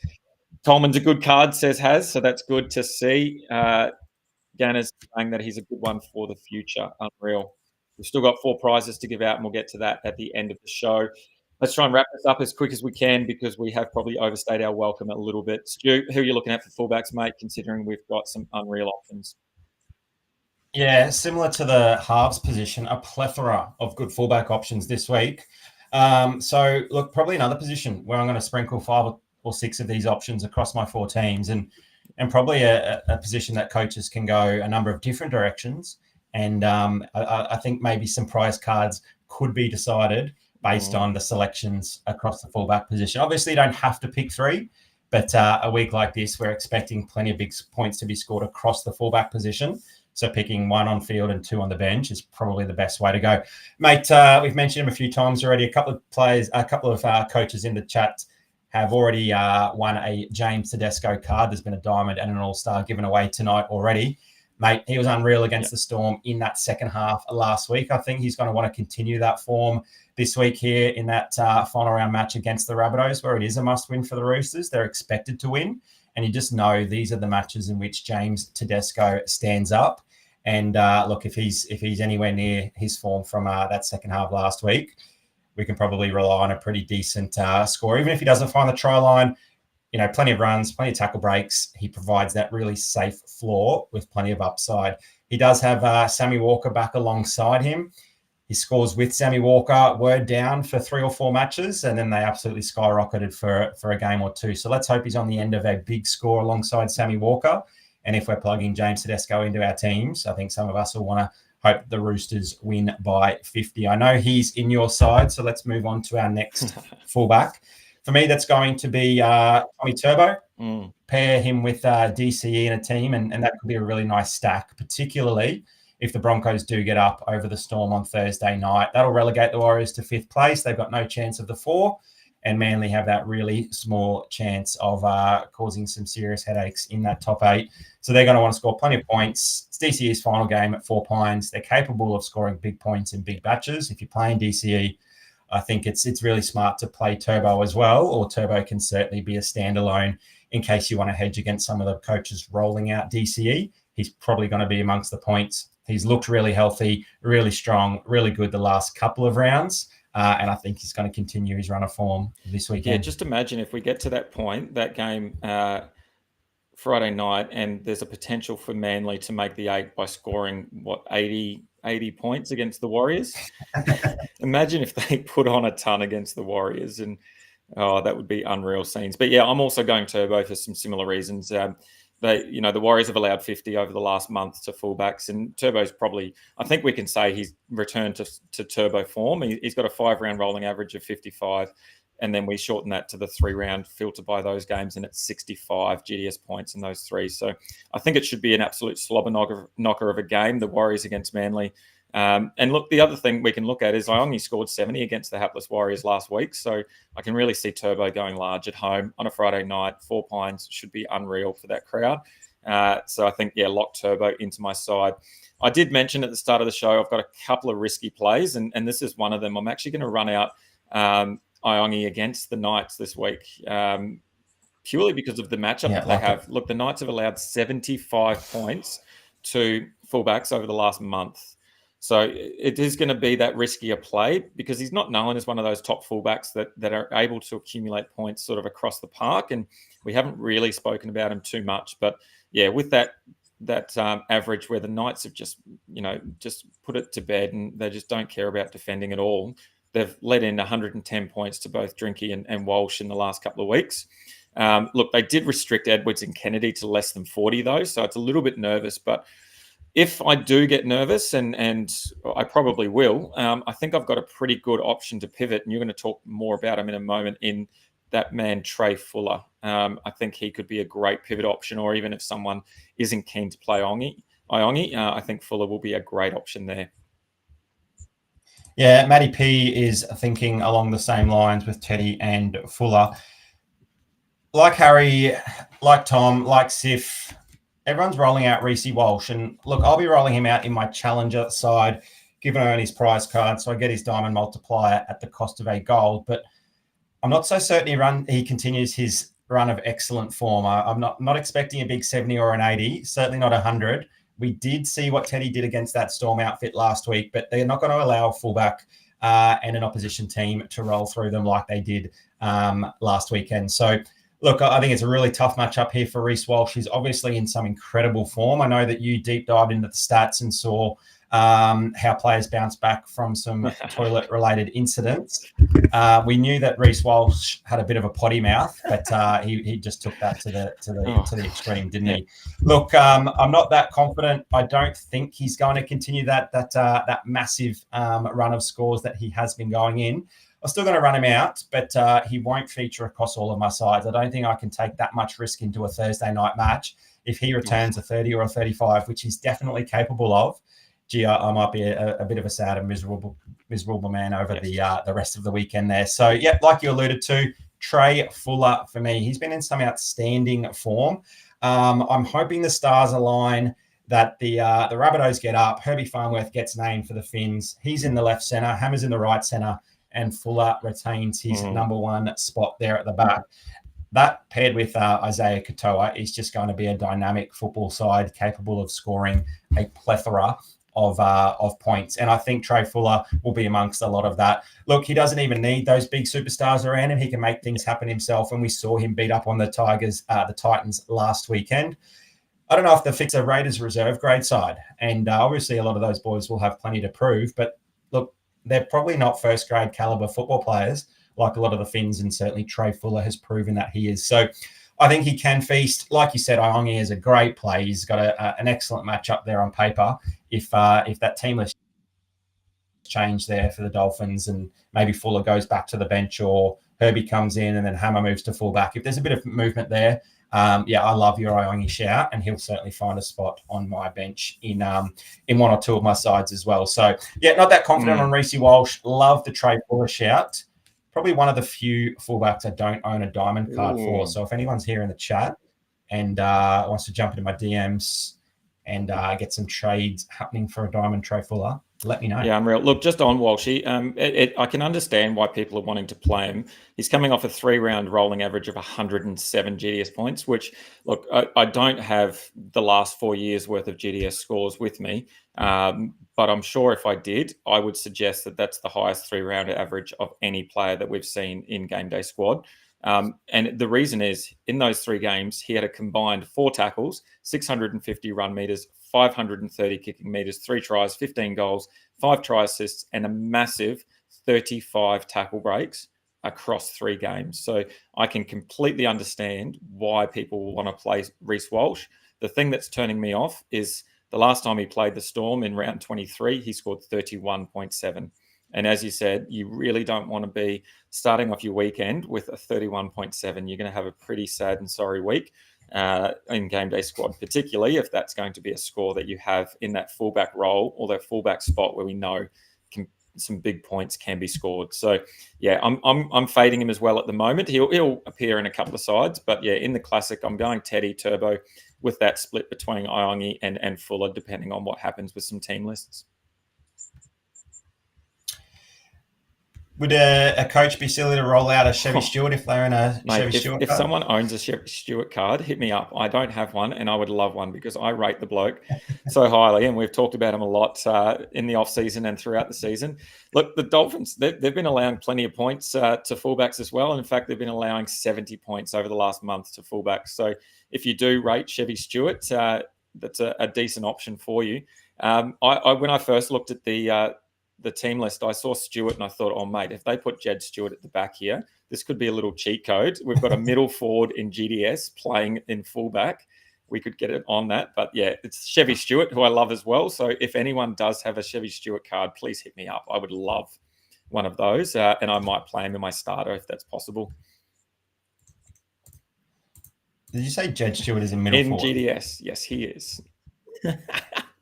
Coleman's a good card, says Has, so that's good to see. Ganner's saying that he's a good one for the future. Unreal. We've still got 4 prizes to give out, and we'll get to that at the end of the show. Let's try and wrap this up as quick as we can because we have probably overstayed our welcome a little bit. Stu, who are you looking at for fullbacks, mate, considering we've got some unreal options? Yeah, similar to the halves position, a plethora of good fullback options this week. So, look, probably another position where I'm going to sprinkle 5 or 6 of these options across my 4 teams and probably a position that coaches can go a number of different directions. And I think maybe some prize cards could be decided based on the selections across the fullback position. Obviously, you don't have to pick 3, but a week like this, we're expecting plenty of big points to be scored across the fullback position. So picking 1 on field and 2 on the bench is probably the best way to go. Mate, we've mentioned him a few times already. A couple of coaches in the chat have already won a James Tedesco card. There's been a diamond and an all-star given away tonight already. Mate, he was unreal against the Storm in that second half last week. I think he's going to want to continue that form this week here in that final round match against the Rabbitohs, where it is a must-win for the Roosters. They're expected to win. And you just know these are the matches in which James Tedesco stands up. And look, if he's anywhere near his form from that second half last week, we can probably rely on a pretty decent score. Even if he doesn't find the try line, plenty of runs, plenty of tackle breaks. He provides that really safe floor with plenty of upside. He does have Sammy Walker back alongside him. He scores with Sammy Walker, word down for 3 or 4 matches, and then they absolutely skyrocketed for a game or two. So let's hope he's on the end of a big score alongside Sammy Walker. And if we're plugging James Tedesco into our teams, I think some of us will want to hope the Roosters win by 50. I know he's in your side, so let's move on to our next fullback. For me, that's going to be Tommy Turbo. Pair him with DCE in a team, and that could be a really nice stack, particularly if the Broncos do get up over the Storm on Thursday night. That'll relegate the Warriors to 5th place. They've got no chance of the 4, and Manly have that really small chance of causing some serious headaches in that top 8. So they're going to want to score plenty of points. It's DCE's final game at 4 Pines. They're capable of scoring big points in big batches. If you're playing DCE, I think it's really smart to play Turbo as well, or Turbo can certainly be a standalone in case you want to hedge against some of the coaches rolling out DCE. He's probably going to be amongst the points. He's looked really healthy, really strong, really good the last couple of rounds. And I think he's going to continue his run of form this weekend. Yeah, just imagine if we get to that point, that game Friday night, and there's a potential for Manly to make the 8 by scoring, 80 points against the Warriors. Imagine if they put on a ton against the Warriors, and that would be unreal scenes. But yeah, I'm also going Turbo for some similar reasons. The Warriors have allowed 50 over the last month to fullbacks, and Turbo's probably, I think we can say he's returned to Turbo form. He's got a 5-round rolling average of 55, and then we shorten that to the 3-round filter by those games, and it's 65 GDS points in those 3. So I think it should be an absolute slobber knocker of a game, the Warriors against Manly. And look, the other thing we can look at is Iongi scored 70 against the hapless Warriors last week. So I can really see Turbo going large at home on a Friday night. 4 Pines should be unreal for that crowd. So I think, lock Turbo into my side. I did mention at the start of the show, I've got a couple of risky plays, and this is one of them. I'm actually going to run out Iongi against the Knights this week, purely because of the matchup that they have. Look, the Knights have allowed 75 points to fullbacks over the last month. So it is going to be that riskier play because he's not known as one of those top fullbacks that are able to accumulate points sort of across the park. And we haven't really spoken about him too much. But yeah, with that average where the Knights have just put it to bed and they just don't care about defending at all. They've let in 110 points to both Drinky and Walsh in the last couple of weeks. Look, they did restrict Edwards and Kennedy to less than 40 though. So it's a little bit nervous, but if I do get nervous, and I probably will, I think I've got a pretty good option to pivot, and you're going to talk more about him in a moment, in that man, Trey Fuller. I think he could be a great pivot option, or even if someone isn't keen to play Iongi, I think Fuller will be a great option there. Yeah, Matty P is thinking along the same lines with Teddy and Fuller. Like Harry, like Tom, like Sif, everyone's rolling out Reece Walsh. And look, I'll be rolling him out in my challenger side, given I own his prize card. So I get his diamond multiplier at the cost of a gold. But I'm not so certain he continues his run of excellent form. I'm not expecting a big 70 or an 80, certainly not 100. We did see what Teddy did against that Storm outfit last week, but they're not going to allow a fullback and an opposition team to roll through them like they did last weekend. So look, I think it's a really tough matchup here for Reece Walsh. He's obviously in some incredible form. I know that you deep dived into the stats and saw how players bounce back from some toilet-related incidents. We knew that Reece Walsh had a bit of a potty mouth, but he just took that to the extreme, didn't he? Look, I'm not that confident. I don't think he's going to continue that massive run of scores that he has been going in. I'm still going to run him out, but he won't feature across all of my sides. I don't think I can take that much risk into a Thursday night match. If he returns a 30 or a 35, which he's definitely capable of, I might be a bit of a sad and miserable man over the rest of the weekend there. So, yeah, like you alluded to, Trey Fuller for me. He's been in some outstanding form. I'm hoping the stars align, that the Rabbitohs get up. Herbie Farnworth gets named for the Finns. He's in the left centre. Hammer's in the right centre. And Fuller retains his number one spot there at the back. That paired with Isaiah Katoa is just going to be a dynamic football side capable of scoring a plethora of points. And I think Trey Fuller will be amongst a lot of that. Look, he doesn't even need those big superstars around him. He can make things happen himself. And we saw him beat up on the Titans last weekend. I don't know if they'll fix a Raiders reserve grade side. And obviously a lot of those boys will have plenty to prove. But look, they're probably not first grade caliber football players like a lot of the Finns, and certainly Trey Fuller has proven that he is. So I think he can feast. Like you said, Iongi is a great play. He's got an excellent matchup there on paper. If that team list change there for the Dolphins and maybe Fuller goes back to the bench or Herbie comes in and then Hammer moves to fullback, if there's a bit of movement there, I love your Iongi shout, and he'll certainly find a spot on my bench in one or two of my sides as well. So, not that confident on Reece Walsh. Love the Trey Fuller shout. Probably one of the few fullbacks I don't own a diamond card for. So if anyone's here in the chat and wants to jump into my DMs and get some trades happening for a diamond Trey Fuller, let me know. Yeah, unreal. Look, just on Walshy, I can understand why people are wanting to play him. He's coming off a 3-round rolling average of 107 GDS points, which, look, I don't have the last 4 years' worth of GDS scores with me, but I'm sure if I did, I would suggest that that's the highest 3-round average of any player that we've seen in Game Day squad. And the reason is, in those 3 games, he had a combined 4 tackles, 650 run meters, 530 kicking meters, 3 tries, 15 goals, 5 try assists, and a massive 35 tackle breaks across 3 games. So I can completely understand why people want to play Reece Walsh. The thing that's turning me off is the last time he played the Storm in round 23, he scored 31.7. And as you said, you really don't want to be starting off your weekend with a 31.7. You're going to have a pretty sad and sorry week in Game Day squad, particularly if that's going to be a score that you have in that fullback role or that fullback spot where we know some big points can be scored. So I'm fading him as well at the moment. He'll appear in a couple of sides, but in the classic, I'm going Teddy Turbo with that split between Iongi and Fuller, depending on what happens with some team lists. Would a coach be silly to roll out a Chevy Stewart if they're in a Chevy Stewart card? If someone owns a Chevy Stewart card, hit me up. I don't have one, and I would love one because I rate the bloke so highly, and we've talked about him a lot in the off-season and throughout the season. Look, the Dolphins, they've been allowing plenty of points to fullbacks as well, and in fact, they've been allowing 70 points over the last month to fullbacks. So if you do rate Chevy Stewart, that's a decent option for you. When I first looked at the team list, I saw Stewart and I thought, oh, mate, if they put Jed Stewart at the back here, this could be a little cheat code. We've got a middle forward in GDS playing in fullback. We could get it on that. But it's Chevy Stewart, who I love as well. So if anyone does have a Chevy Stewart card, please hit me up. I would love one of those. And I might play him in my starter if that's possible. Did you say Jed Stewart is in middle forward? In GDS, yes, he is.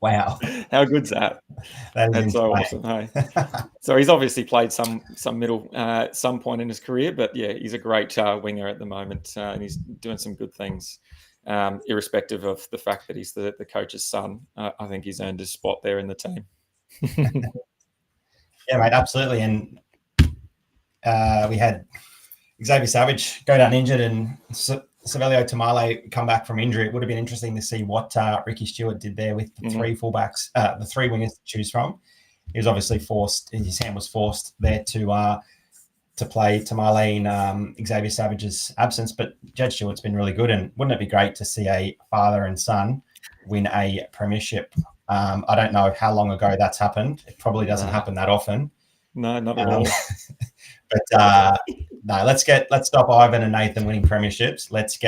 Wow. How good's that? That's so awesome. Hey? So he's obviously played some middle some point in his career, but he's a great winger at the moment, and he's doing some good things, irrespective of the fact that he's the coach's son. I think he's earned his spot there in the team. Yeah, mate, absolutely. And we had Xavier Savage go down injured and Savelio Tamale come back from injury. It would have been interesting to see what Ricky Stewart did there with the 3 fullbacks, the 3 wingers to choose from. He was obviously forced; his hand was forced there to play Tamale in Xavier Savage's absence. But Jed Stewart's been really good, and wouldn't it be great to see a father and son win a premiership? I don't know how long ago that's happened. It probably doesn't happen that often. No, not at all. But no, let's stop Ivan and Nathan winning premierships. Let's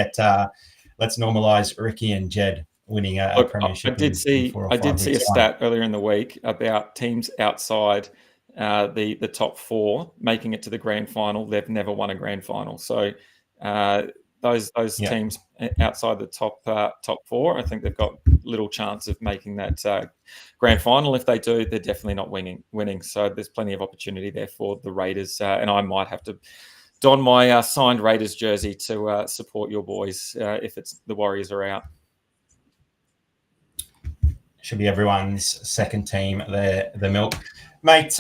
normalize Ricky and Jed winning a premiership. I did see a stat earlier in the week about teams outside the top 4 making it to the grand final. They've never won a grand final. So those teams outside the top 4, I think they've got little chance of making that grand final. If they do, they're definitely not winning. So there's plenty of opportunity there for the Raiders, and I might have to don my signed Raiders jersey to support your boys if it's the Warriors are out. Should be everyone's second team, the milk. Mate,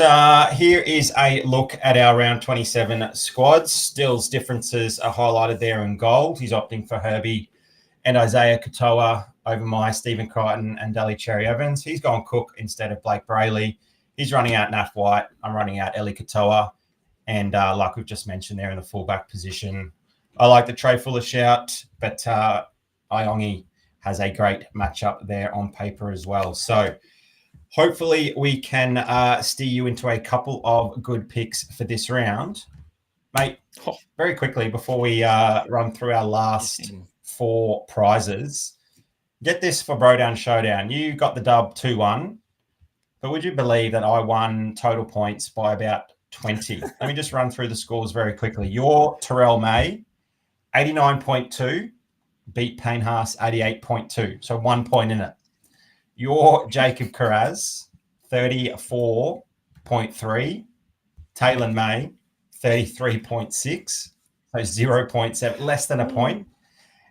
here is a look at our round 27 squads. Still's differences are highlighted there in gold. He's opting for Herbie and Isaiah Katoa over my Stephen Crichton and Daly Cherry Evans. He's gone Cook instead of Blake Brayley. He's running out Naf White. I'm running out Ellie Katoa. And like we've just mentioned there in the fullback position, I like the Trey Fuller shout, but Iongi has a great matchup there on paper as well. So hopefully we can steer you into a couple of good picks for this round. Mate, very quickly before we run through our last 4 prizes, get this for Brodown Showdown. You got the dub 2-1, but would you believe that I won total points by about 20? Let me just run through the scores very quickly. Your Terrell May, 89.2, beat Paynehaas 88.2, so 1 point in it. Your Jacob Carraz, 34.3, Taylor May, 33.6, so 0.7, less than a point.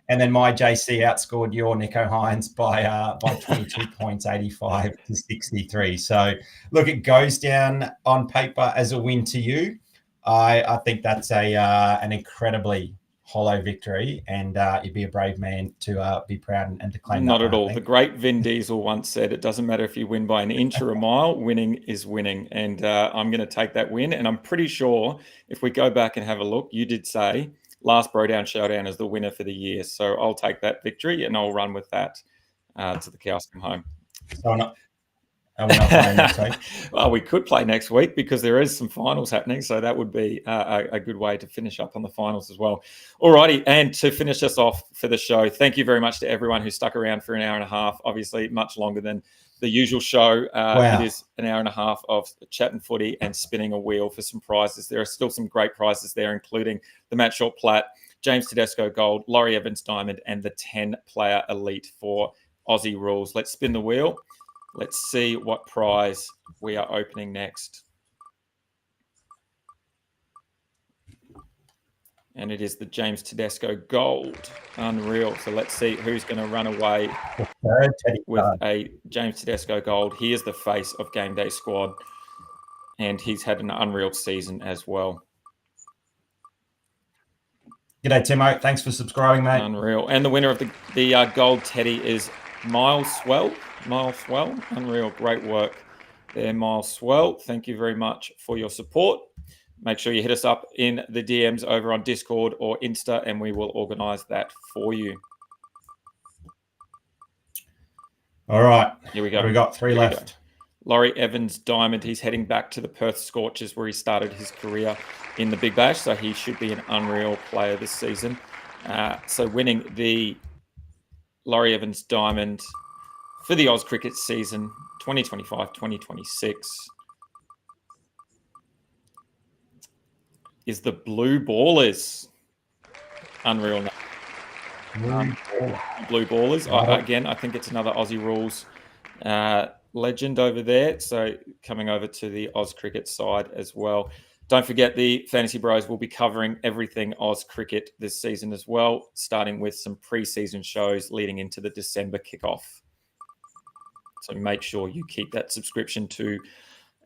And then my JC outscored your Nico Hines by 22 points, 85 to 63. So look, it goes down on paper as a win to you. I think that's an incredibly hollow victory, and you'd be a brave man to be proud and to claim Not that. at all. The great Vin Diesel once said, it doesn't matter if you win by an inch or a mile, winning is winning. And I'm going to take that win. And I'm pretty sure if we go back and have a look, you did say last Brodown Showdown is the winner for the year. So I'll take that victory and I'll run with that to the cows come home. Are we not playing next week? Well, we could play next week because there is some finals happening. So that would be a good way to finish up on the finals as well. Alrighty. And to finish us off for the show, thank you very much to everyone who stuck around for an hour and a half, obviously much longer than the usual show. Wow. It is an hour and a half of chatting footy and spinning a wheel for some prizes. There are still some great prizes there, including the Matt Short Plat, James Tedesco Gold, Laurie Evans Diamond, and the 10-player elite for Aussie Rules. Let's spin the wheel. Let's see what prize we are opening next. And it is the James Tedesco Gold. Unreal. So let's see who's going to run away with a James Tedesco Gold. He is the face of Game Day squad, and he's had an unreal season as well. G'day, Timo. Thanks for subscribing, mate. Unreal. And the winner of the Gold Teddy is Miles Swell. Miles Swell. Unreal. Great work there, Miles Swell. Thank you very much for your support. Make sure you hit us up in the DMs over on Discord or Insta, and we will organise that for you. All right. Here we go. We got 3 left. Laurie Evans Diamond. He's heading back to the Perth Scorchers where he started his career in the Big Bash, so he should be an unreal player this season. So winning the Laurie Evans Diamond for the Oz Cricket season 2025-2026 is the Blue Ballers. Unreal. Blue Ballers. Again, I think it's another Aussie Rules legend over there. So coming over to the Oz Cricket side as well. Don't forget the Fantasy Bros will be covering everything Oz Cricket this season as well, starting with some pre-season shows leading into the December kickoff. So make sure you keep that subscription to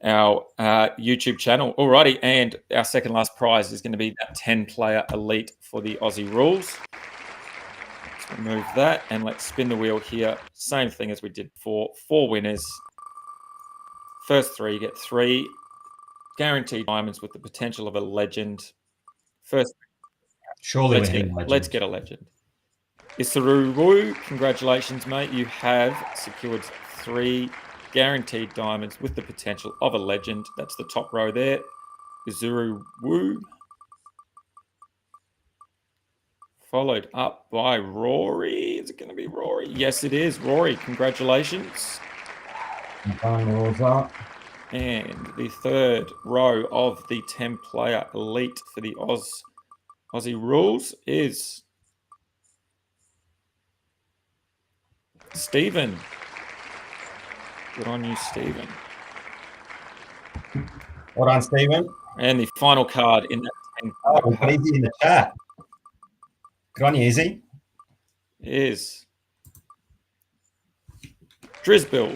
our YouTube channel. Alrighty, and our second last prize is going to be that 10-player elite for the Aussie Rules. Let's remove that and let's spin the wheel here. Same thing as we did before. 4 winners. First 3 get 3 guaranteed diamonds with the potential of a legend. First, surely let's get a legend. Isaru Wu, congratulations, mate. You have secured 3 guaranteed diamonds with the potential of a legend. That's the top row there. Isaru Wu. Followed up by Rory. Is it going to be Rory? Yes, it is. Rory, congratulations. Rules up. And the third row of the 10-player elite for the Aussie Rules is Stephen. Good on you, Stephen. Well done, Stephen. And the final card in that 10. Oh, Easy in the chat. Good on you, Izzy. Is Drisbell.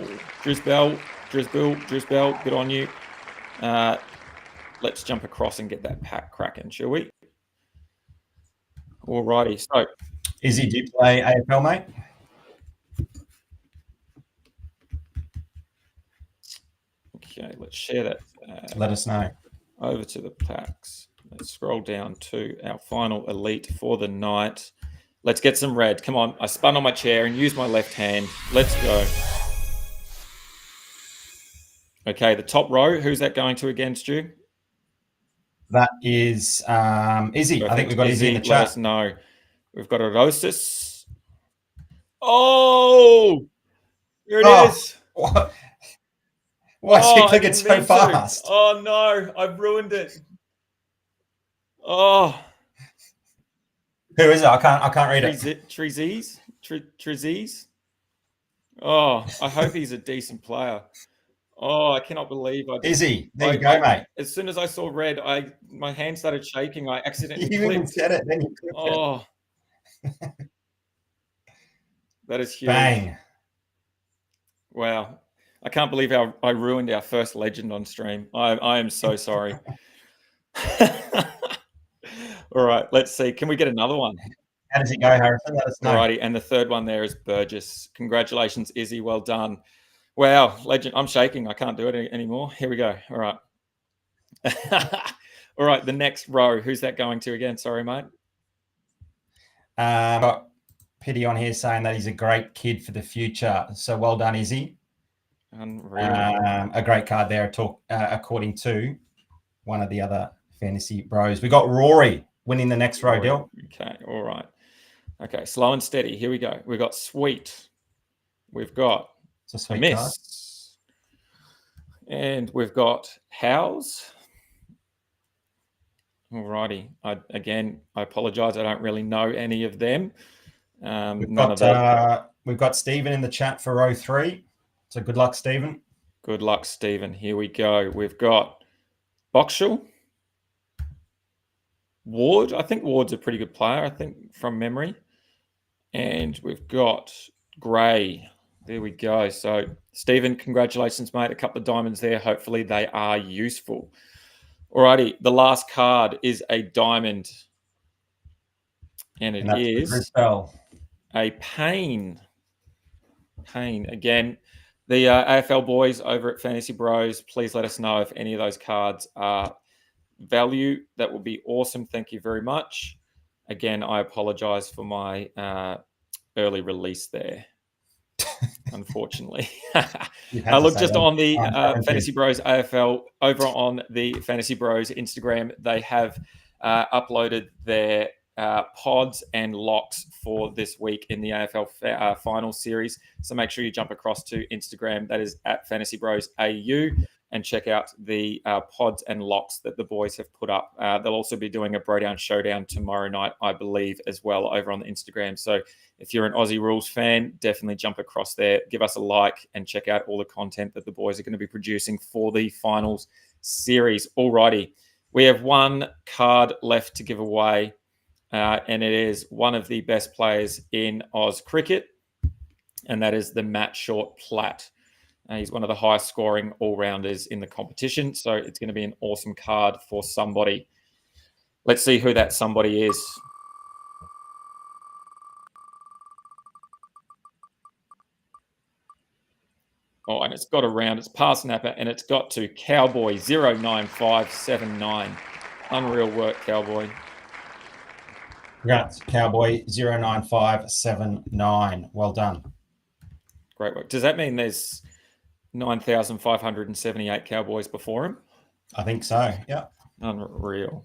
Good on you. Let's jump across and get that pack cracking, shall we? Alrighty. So Izzy, do you play AFL, mate? Okay, let's share that. Let us know. Over to the packs. Let's scroll down to our final elite for the night. Let's get some red. Come on. I spun on my chair and used my left hand. Let's go. Okay, the top row. Who's that going to again, Stu? That is Izzy. Perfect. I think we've got Izzy in the chat. Let us know. We've got a Rosis. Oh, here it is. What? Why is he clicking so fast? Oh, no. I've ruined it. Oh. Who is it? I can't read it. Trezees? Oh, I hope he's a decent player. Oh, I cannot believe I did. Izzy, there you go, mate. As soon as I saw red, my hand started shaking. I accidentally You even said it, then you clicked it. Oh. That is huge. Bang. Wow. I can't believe I ruined our first legend on stream. I am so sorry. All right, let's see. Can we get another one? How does it go, Harrison? Let us know. Alrighty, and the third one there is Burgess. Congratulations, Izzy. Well done. Wow, legend. I'm shaking. I can't do it anymore. Here we go. All right. All right, the next row. Who's that going to again? Sorry, mate. Got Pity on here saying that he's a great kid for the future. So well done, Izzy. Unreal. A great card there, according to one of the other fantasy bros. We got Rory winning the next row, Dill. Okay, all right. Okay, slow and steady. Here we go. We've got Sweet. We've got a Miss. Card. And we've got Howes. Alrighty. I apologize. I don't really know any of them. We've got Stephen in the chat for row 3. So good luck, Stephen. Good luck, Stephen. Here we go. We've got Boxall. Ward. I think Ward's a pretty good player, I think, from memory. And we've got Gray. There we go. So, Stephen, congratulations, mate. A couple of diamonds there. Hopefully they are useful. Alrighty. The last card is a diamond. And it is a Pain. Pain. Again, the AFL boys over at Fantasy Bros, please let us know if any of those cards are value. That would be awesome. Thank you very much. Again, I apologize for my early release there. Unfortunately. Look, just on the Fantasy Bros AFL, over on the Fantasy Bros Instagram, they have uploaded their pods and locks for this week in the AFL final series. So make sure you jump across to Instagram. That is at Fantasy Bros AU. And check out the pods and locks that the boys have put up. They'll also be doing a Brodown Showdown tomorrow night, I believe, as well over on the Instagram. So if you're an Aussie Rules fan, definitely jump across there, give us a like, and check out all the content that the boys are going to be producing for the finals series. Alrighty, we have one card left to give away, and it is one of the best players in Oz cricket, and that is the Matt Short Platt. He's one of the highest scoring all-rounders in the competition. So it's going to be an awesome card for somebody. Let's see who that somebody is. Oh, and it's got around. It's past Napa, and it's got to Cowboy 09579. Unreal work, Cowboy. Congrats, Cowboy 09579. Well done. Great work. Does that mean there's 9,578 Cowboys before him? I think so, yeah. Unreal.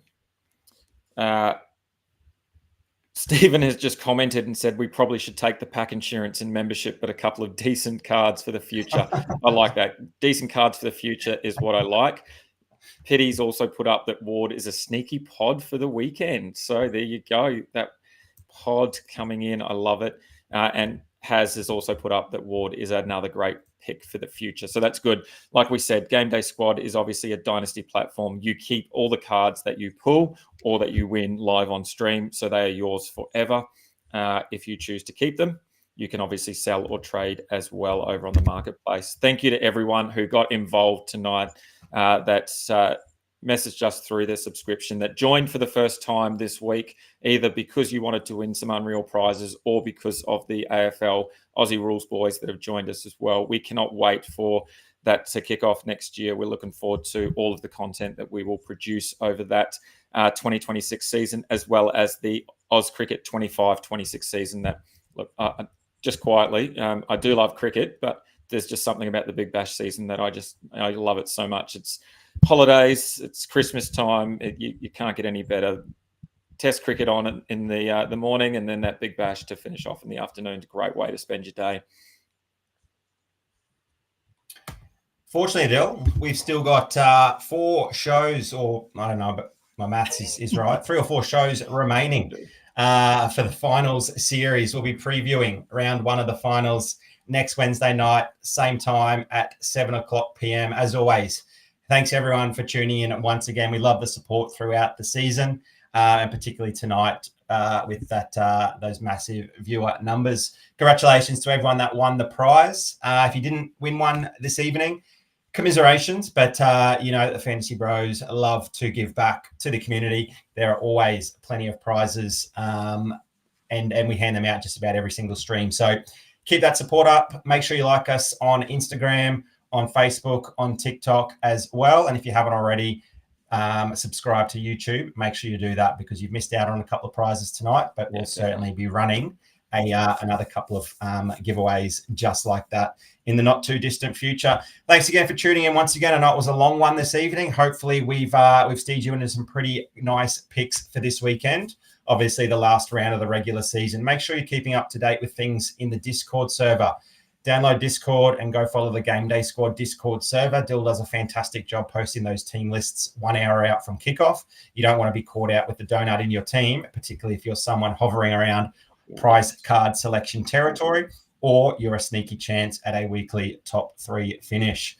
Stephen has just commented and said we probably should take the pack insurance and membership, but a couple of decent cards for the future. I like that. Decent cards for the future is what I like. Pity's also put up that Ward is a sneaky pod for the weekend. So there you go. That pod coming in. I love it. And has also put up that Ward is another great pick for the future. So that's good. Like we said, GameDay Squad is obviously a dynasty platform. You keep all the cards that you pull or that you win live on stream. So they are yours forever. If you choose to keep them, you can obviously sell or trade as well over on the marketplace. Thank you to everyone who got involved tonight. That's messaged us through their subscription that joined for the first time this week, either because you wanted to win some unreal prizes or because of the AFL Aussie Rules boys that have joined us as well. We cannot wait for that to kick off next year. We're looking forward to all of the content that we will produce over that 2026 season, as well as the Oz Cricket 25-26 season. That, look, just quietly, I do love cricket, but there's just something about the Big Bash season that I love it so much. It's holidays, it's Christmas time. You can't get any better. Test cricket on in the morning, and then that Big Bash to finish off in the afternoon. Great way to spend your day. Fortunately, Dill, we've still got 4 shows, or I don't know, but my maths is right. 3 or 4 shows remaining for the finals series. We'll be previewing round 1 of the finals next Wednesday night, same time at 7:00 p.m. As always, thanks everyone for tuning in once again. We love the support throughout the season, and particularly tonight with those massive viewer numbers. Congratulations to everyone that won the prize. If you didn't win one this evening, commiserations, but the Fantasy Bros love to give back to the community. There are always plenty of prizes, and we hand them out just about every single stream. So keep that support up. Make sure you like us on Instagram, on Facebook, on TikTok as well. And if you haven't already, subscribe to YouTube. Make sure you do that because you've missed out on a couple of prizes tonight, but we'll certainly be running another couple of giveaways just like that in the not too distant future. Thanks again for tuning in once again. I know it was a long one this evening. Hopefully we've steered you into some pretty nice picks for this weekend. Obviously the last round of the regular season. Make sure you're keeping up to date with things in the Discord server. Download Discord and go follow the GameDay Squad Discord server. Dill does a fantastic job posting those team lists 1 hour out from kickoff. You don't want to be caught out with the donut in your team, particularly if you're someone hovering around prize card selection territory, or you're a sneaky chance at a weekly top 3 finish.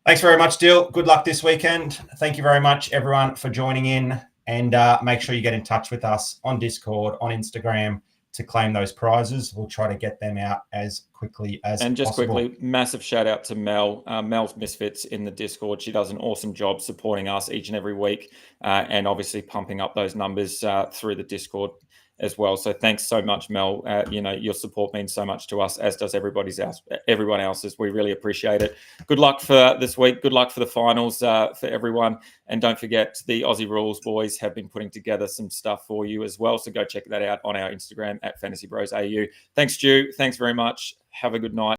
Thanks very much, Dill. Good luck this weekend. Thank you very much, everyone, for joining in. And make sure you get in touch with us on Discord, on Instagram, to claim those prizes. We'll try to get them out as quickly as possible. And just quickly, massive shout out to Mel. Mel's Misfits in the Discord. She does an awesome job supporting us each and every week, and obviously pumping up those numbers through the Discord as well. So thanks so much, Mel. Your support means so much to us, as does everyone else's. We really appreciate it. Good luck for this week. Good luck for the finals for everyone. And don't forget, the Aussie Rules boys have been putting together some stuff for you as well. So go check that out on our Instagram at Fantasy Bros AU. Thanks, Stu. Thanks very much. Have a good night.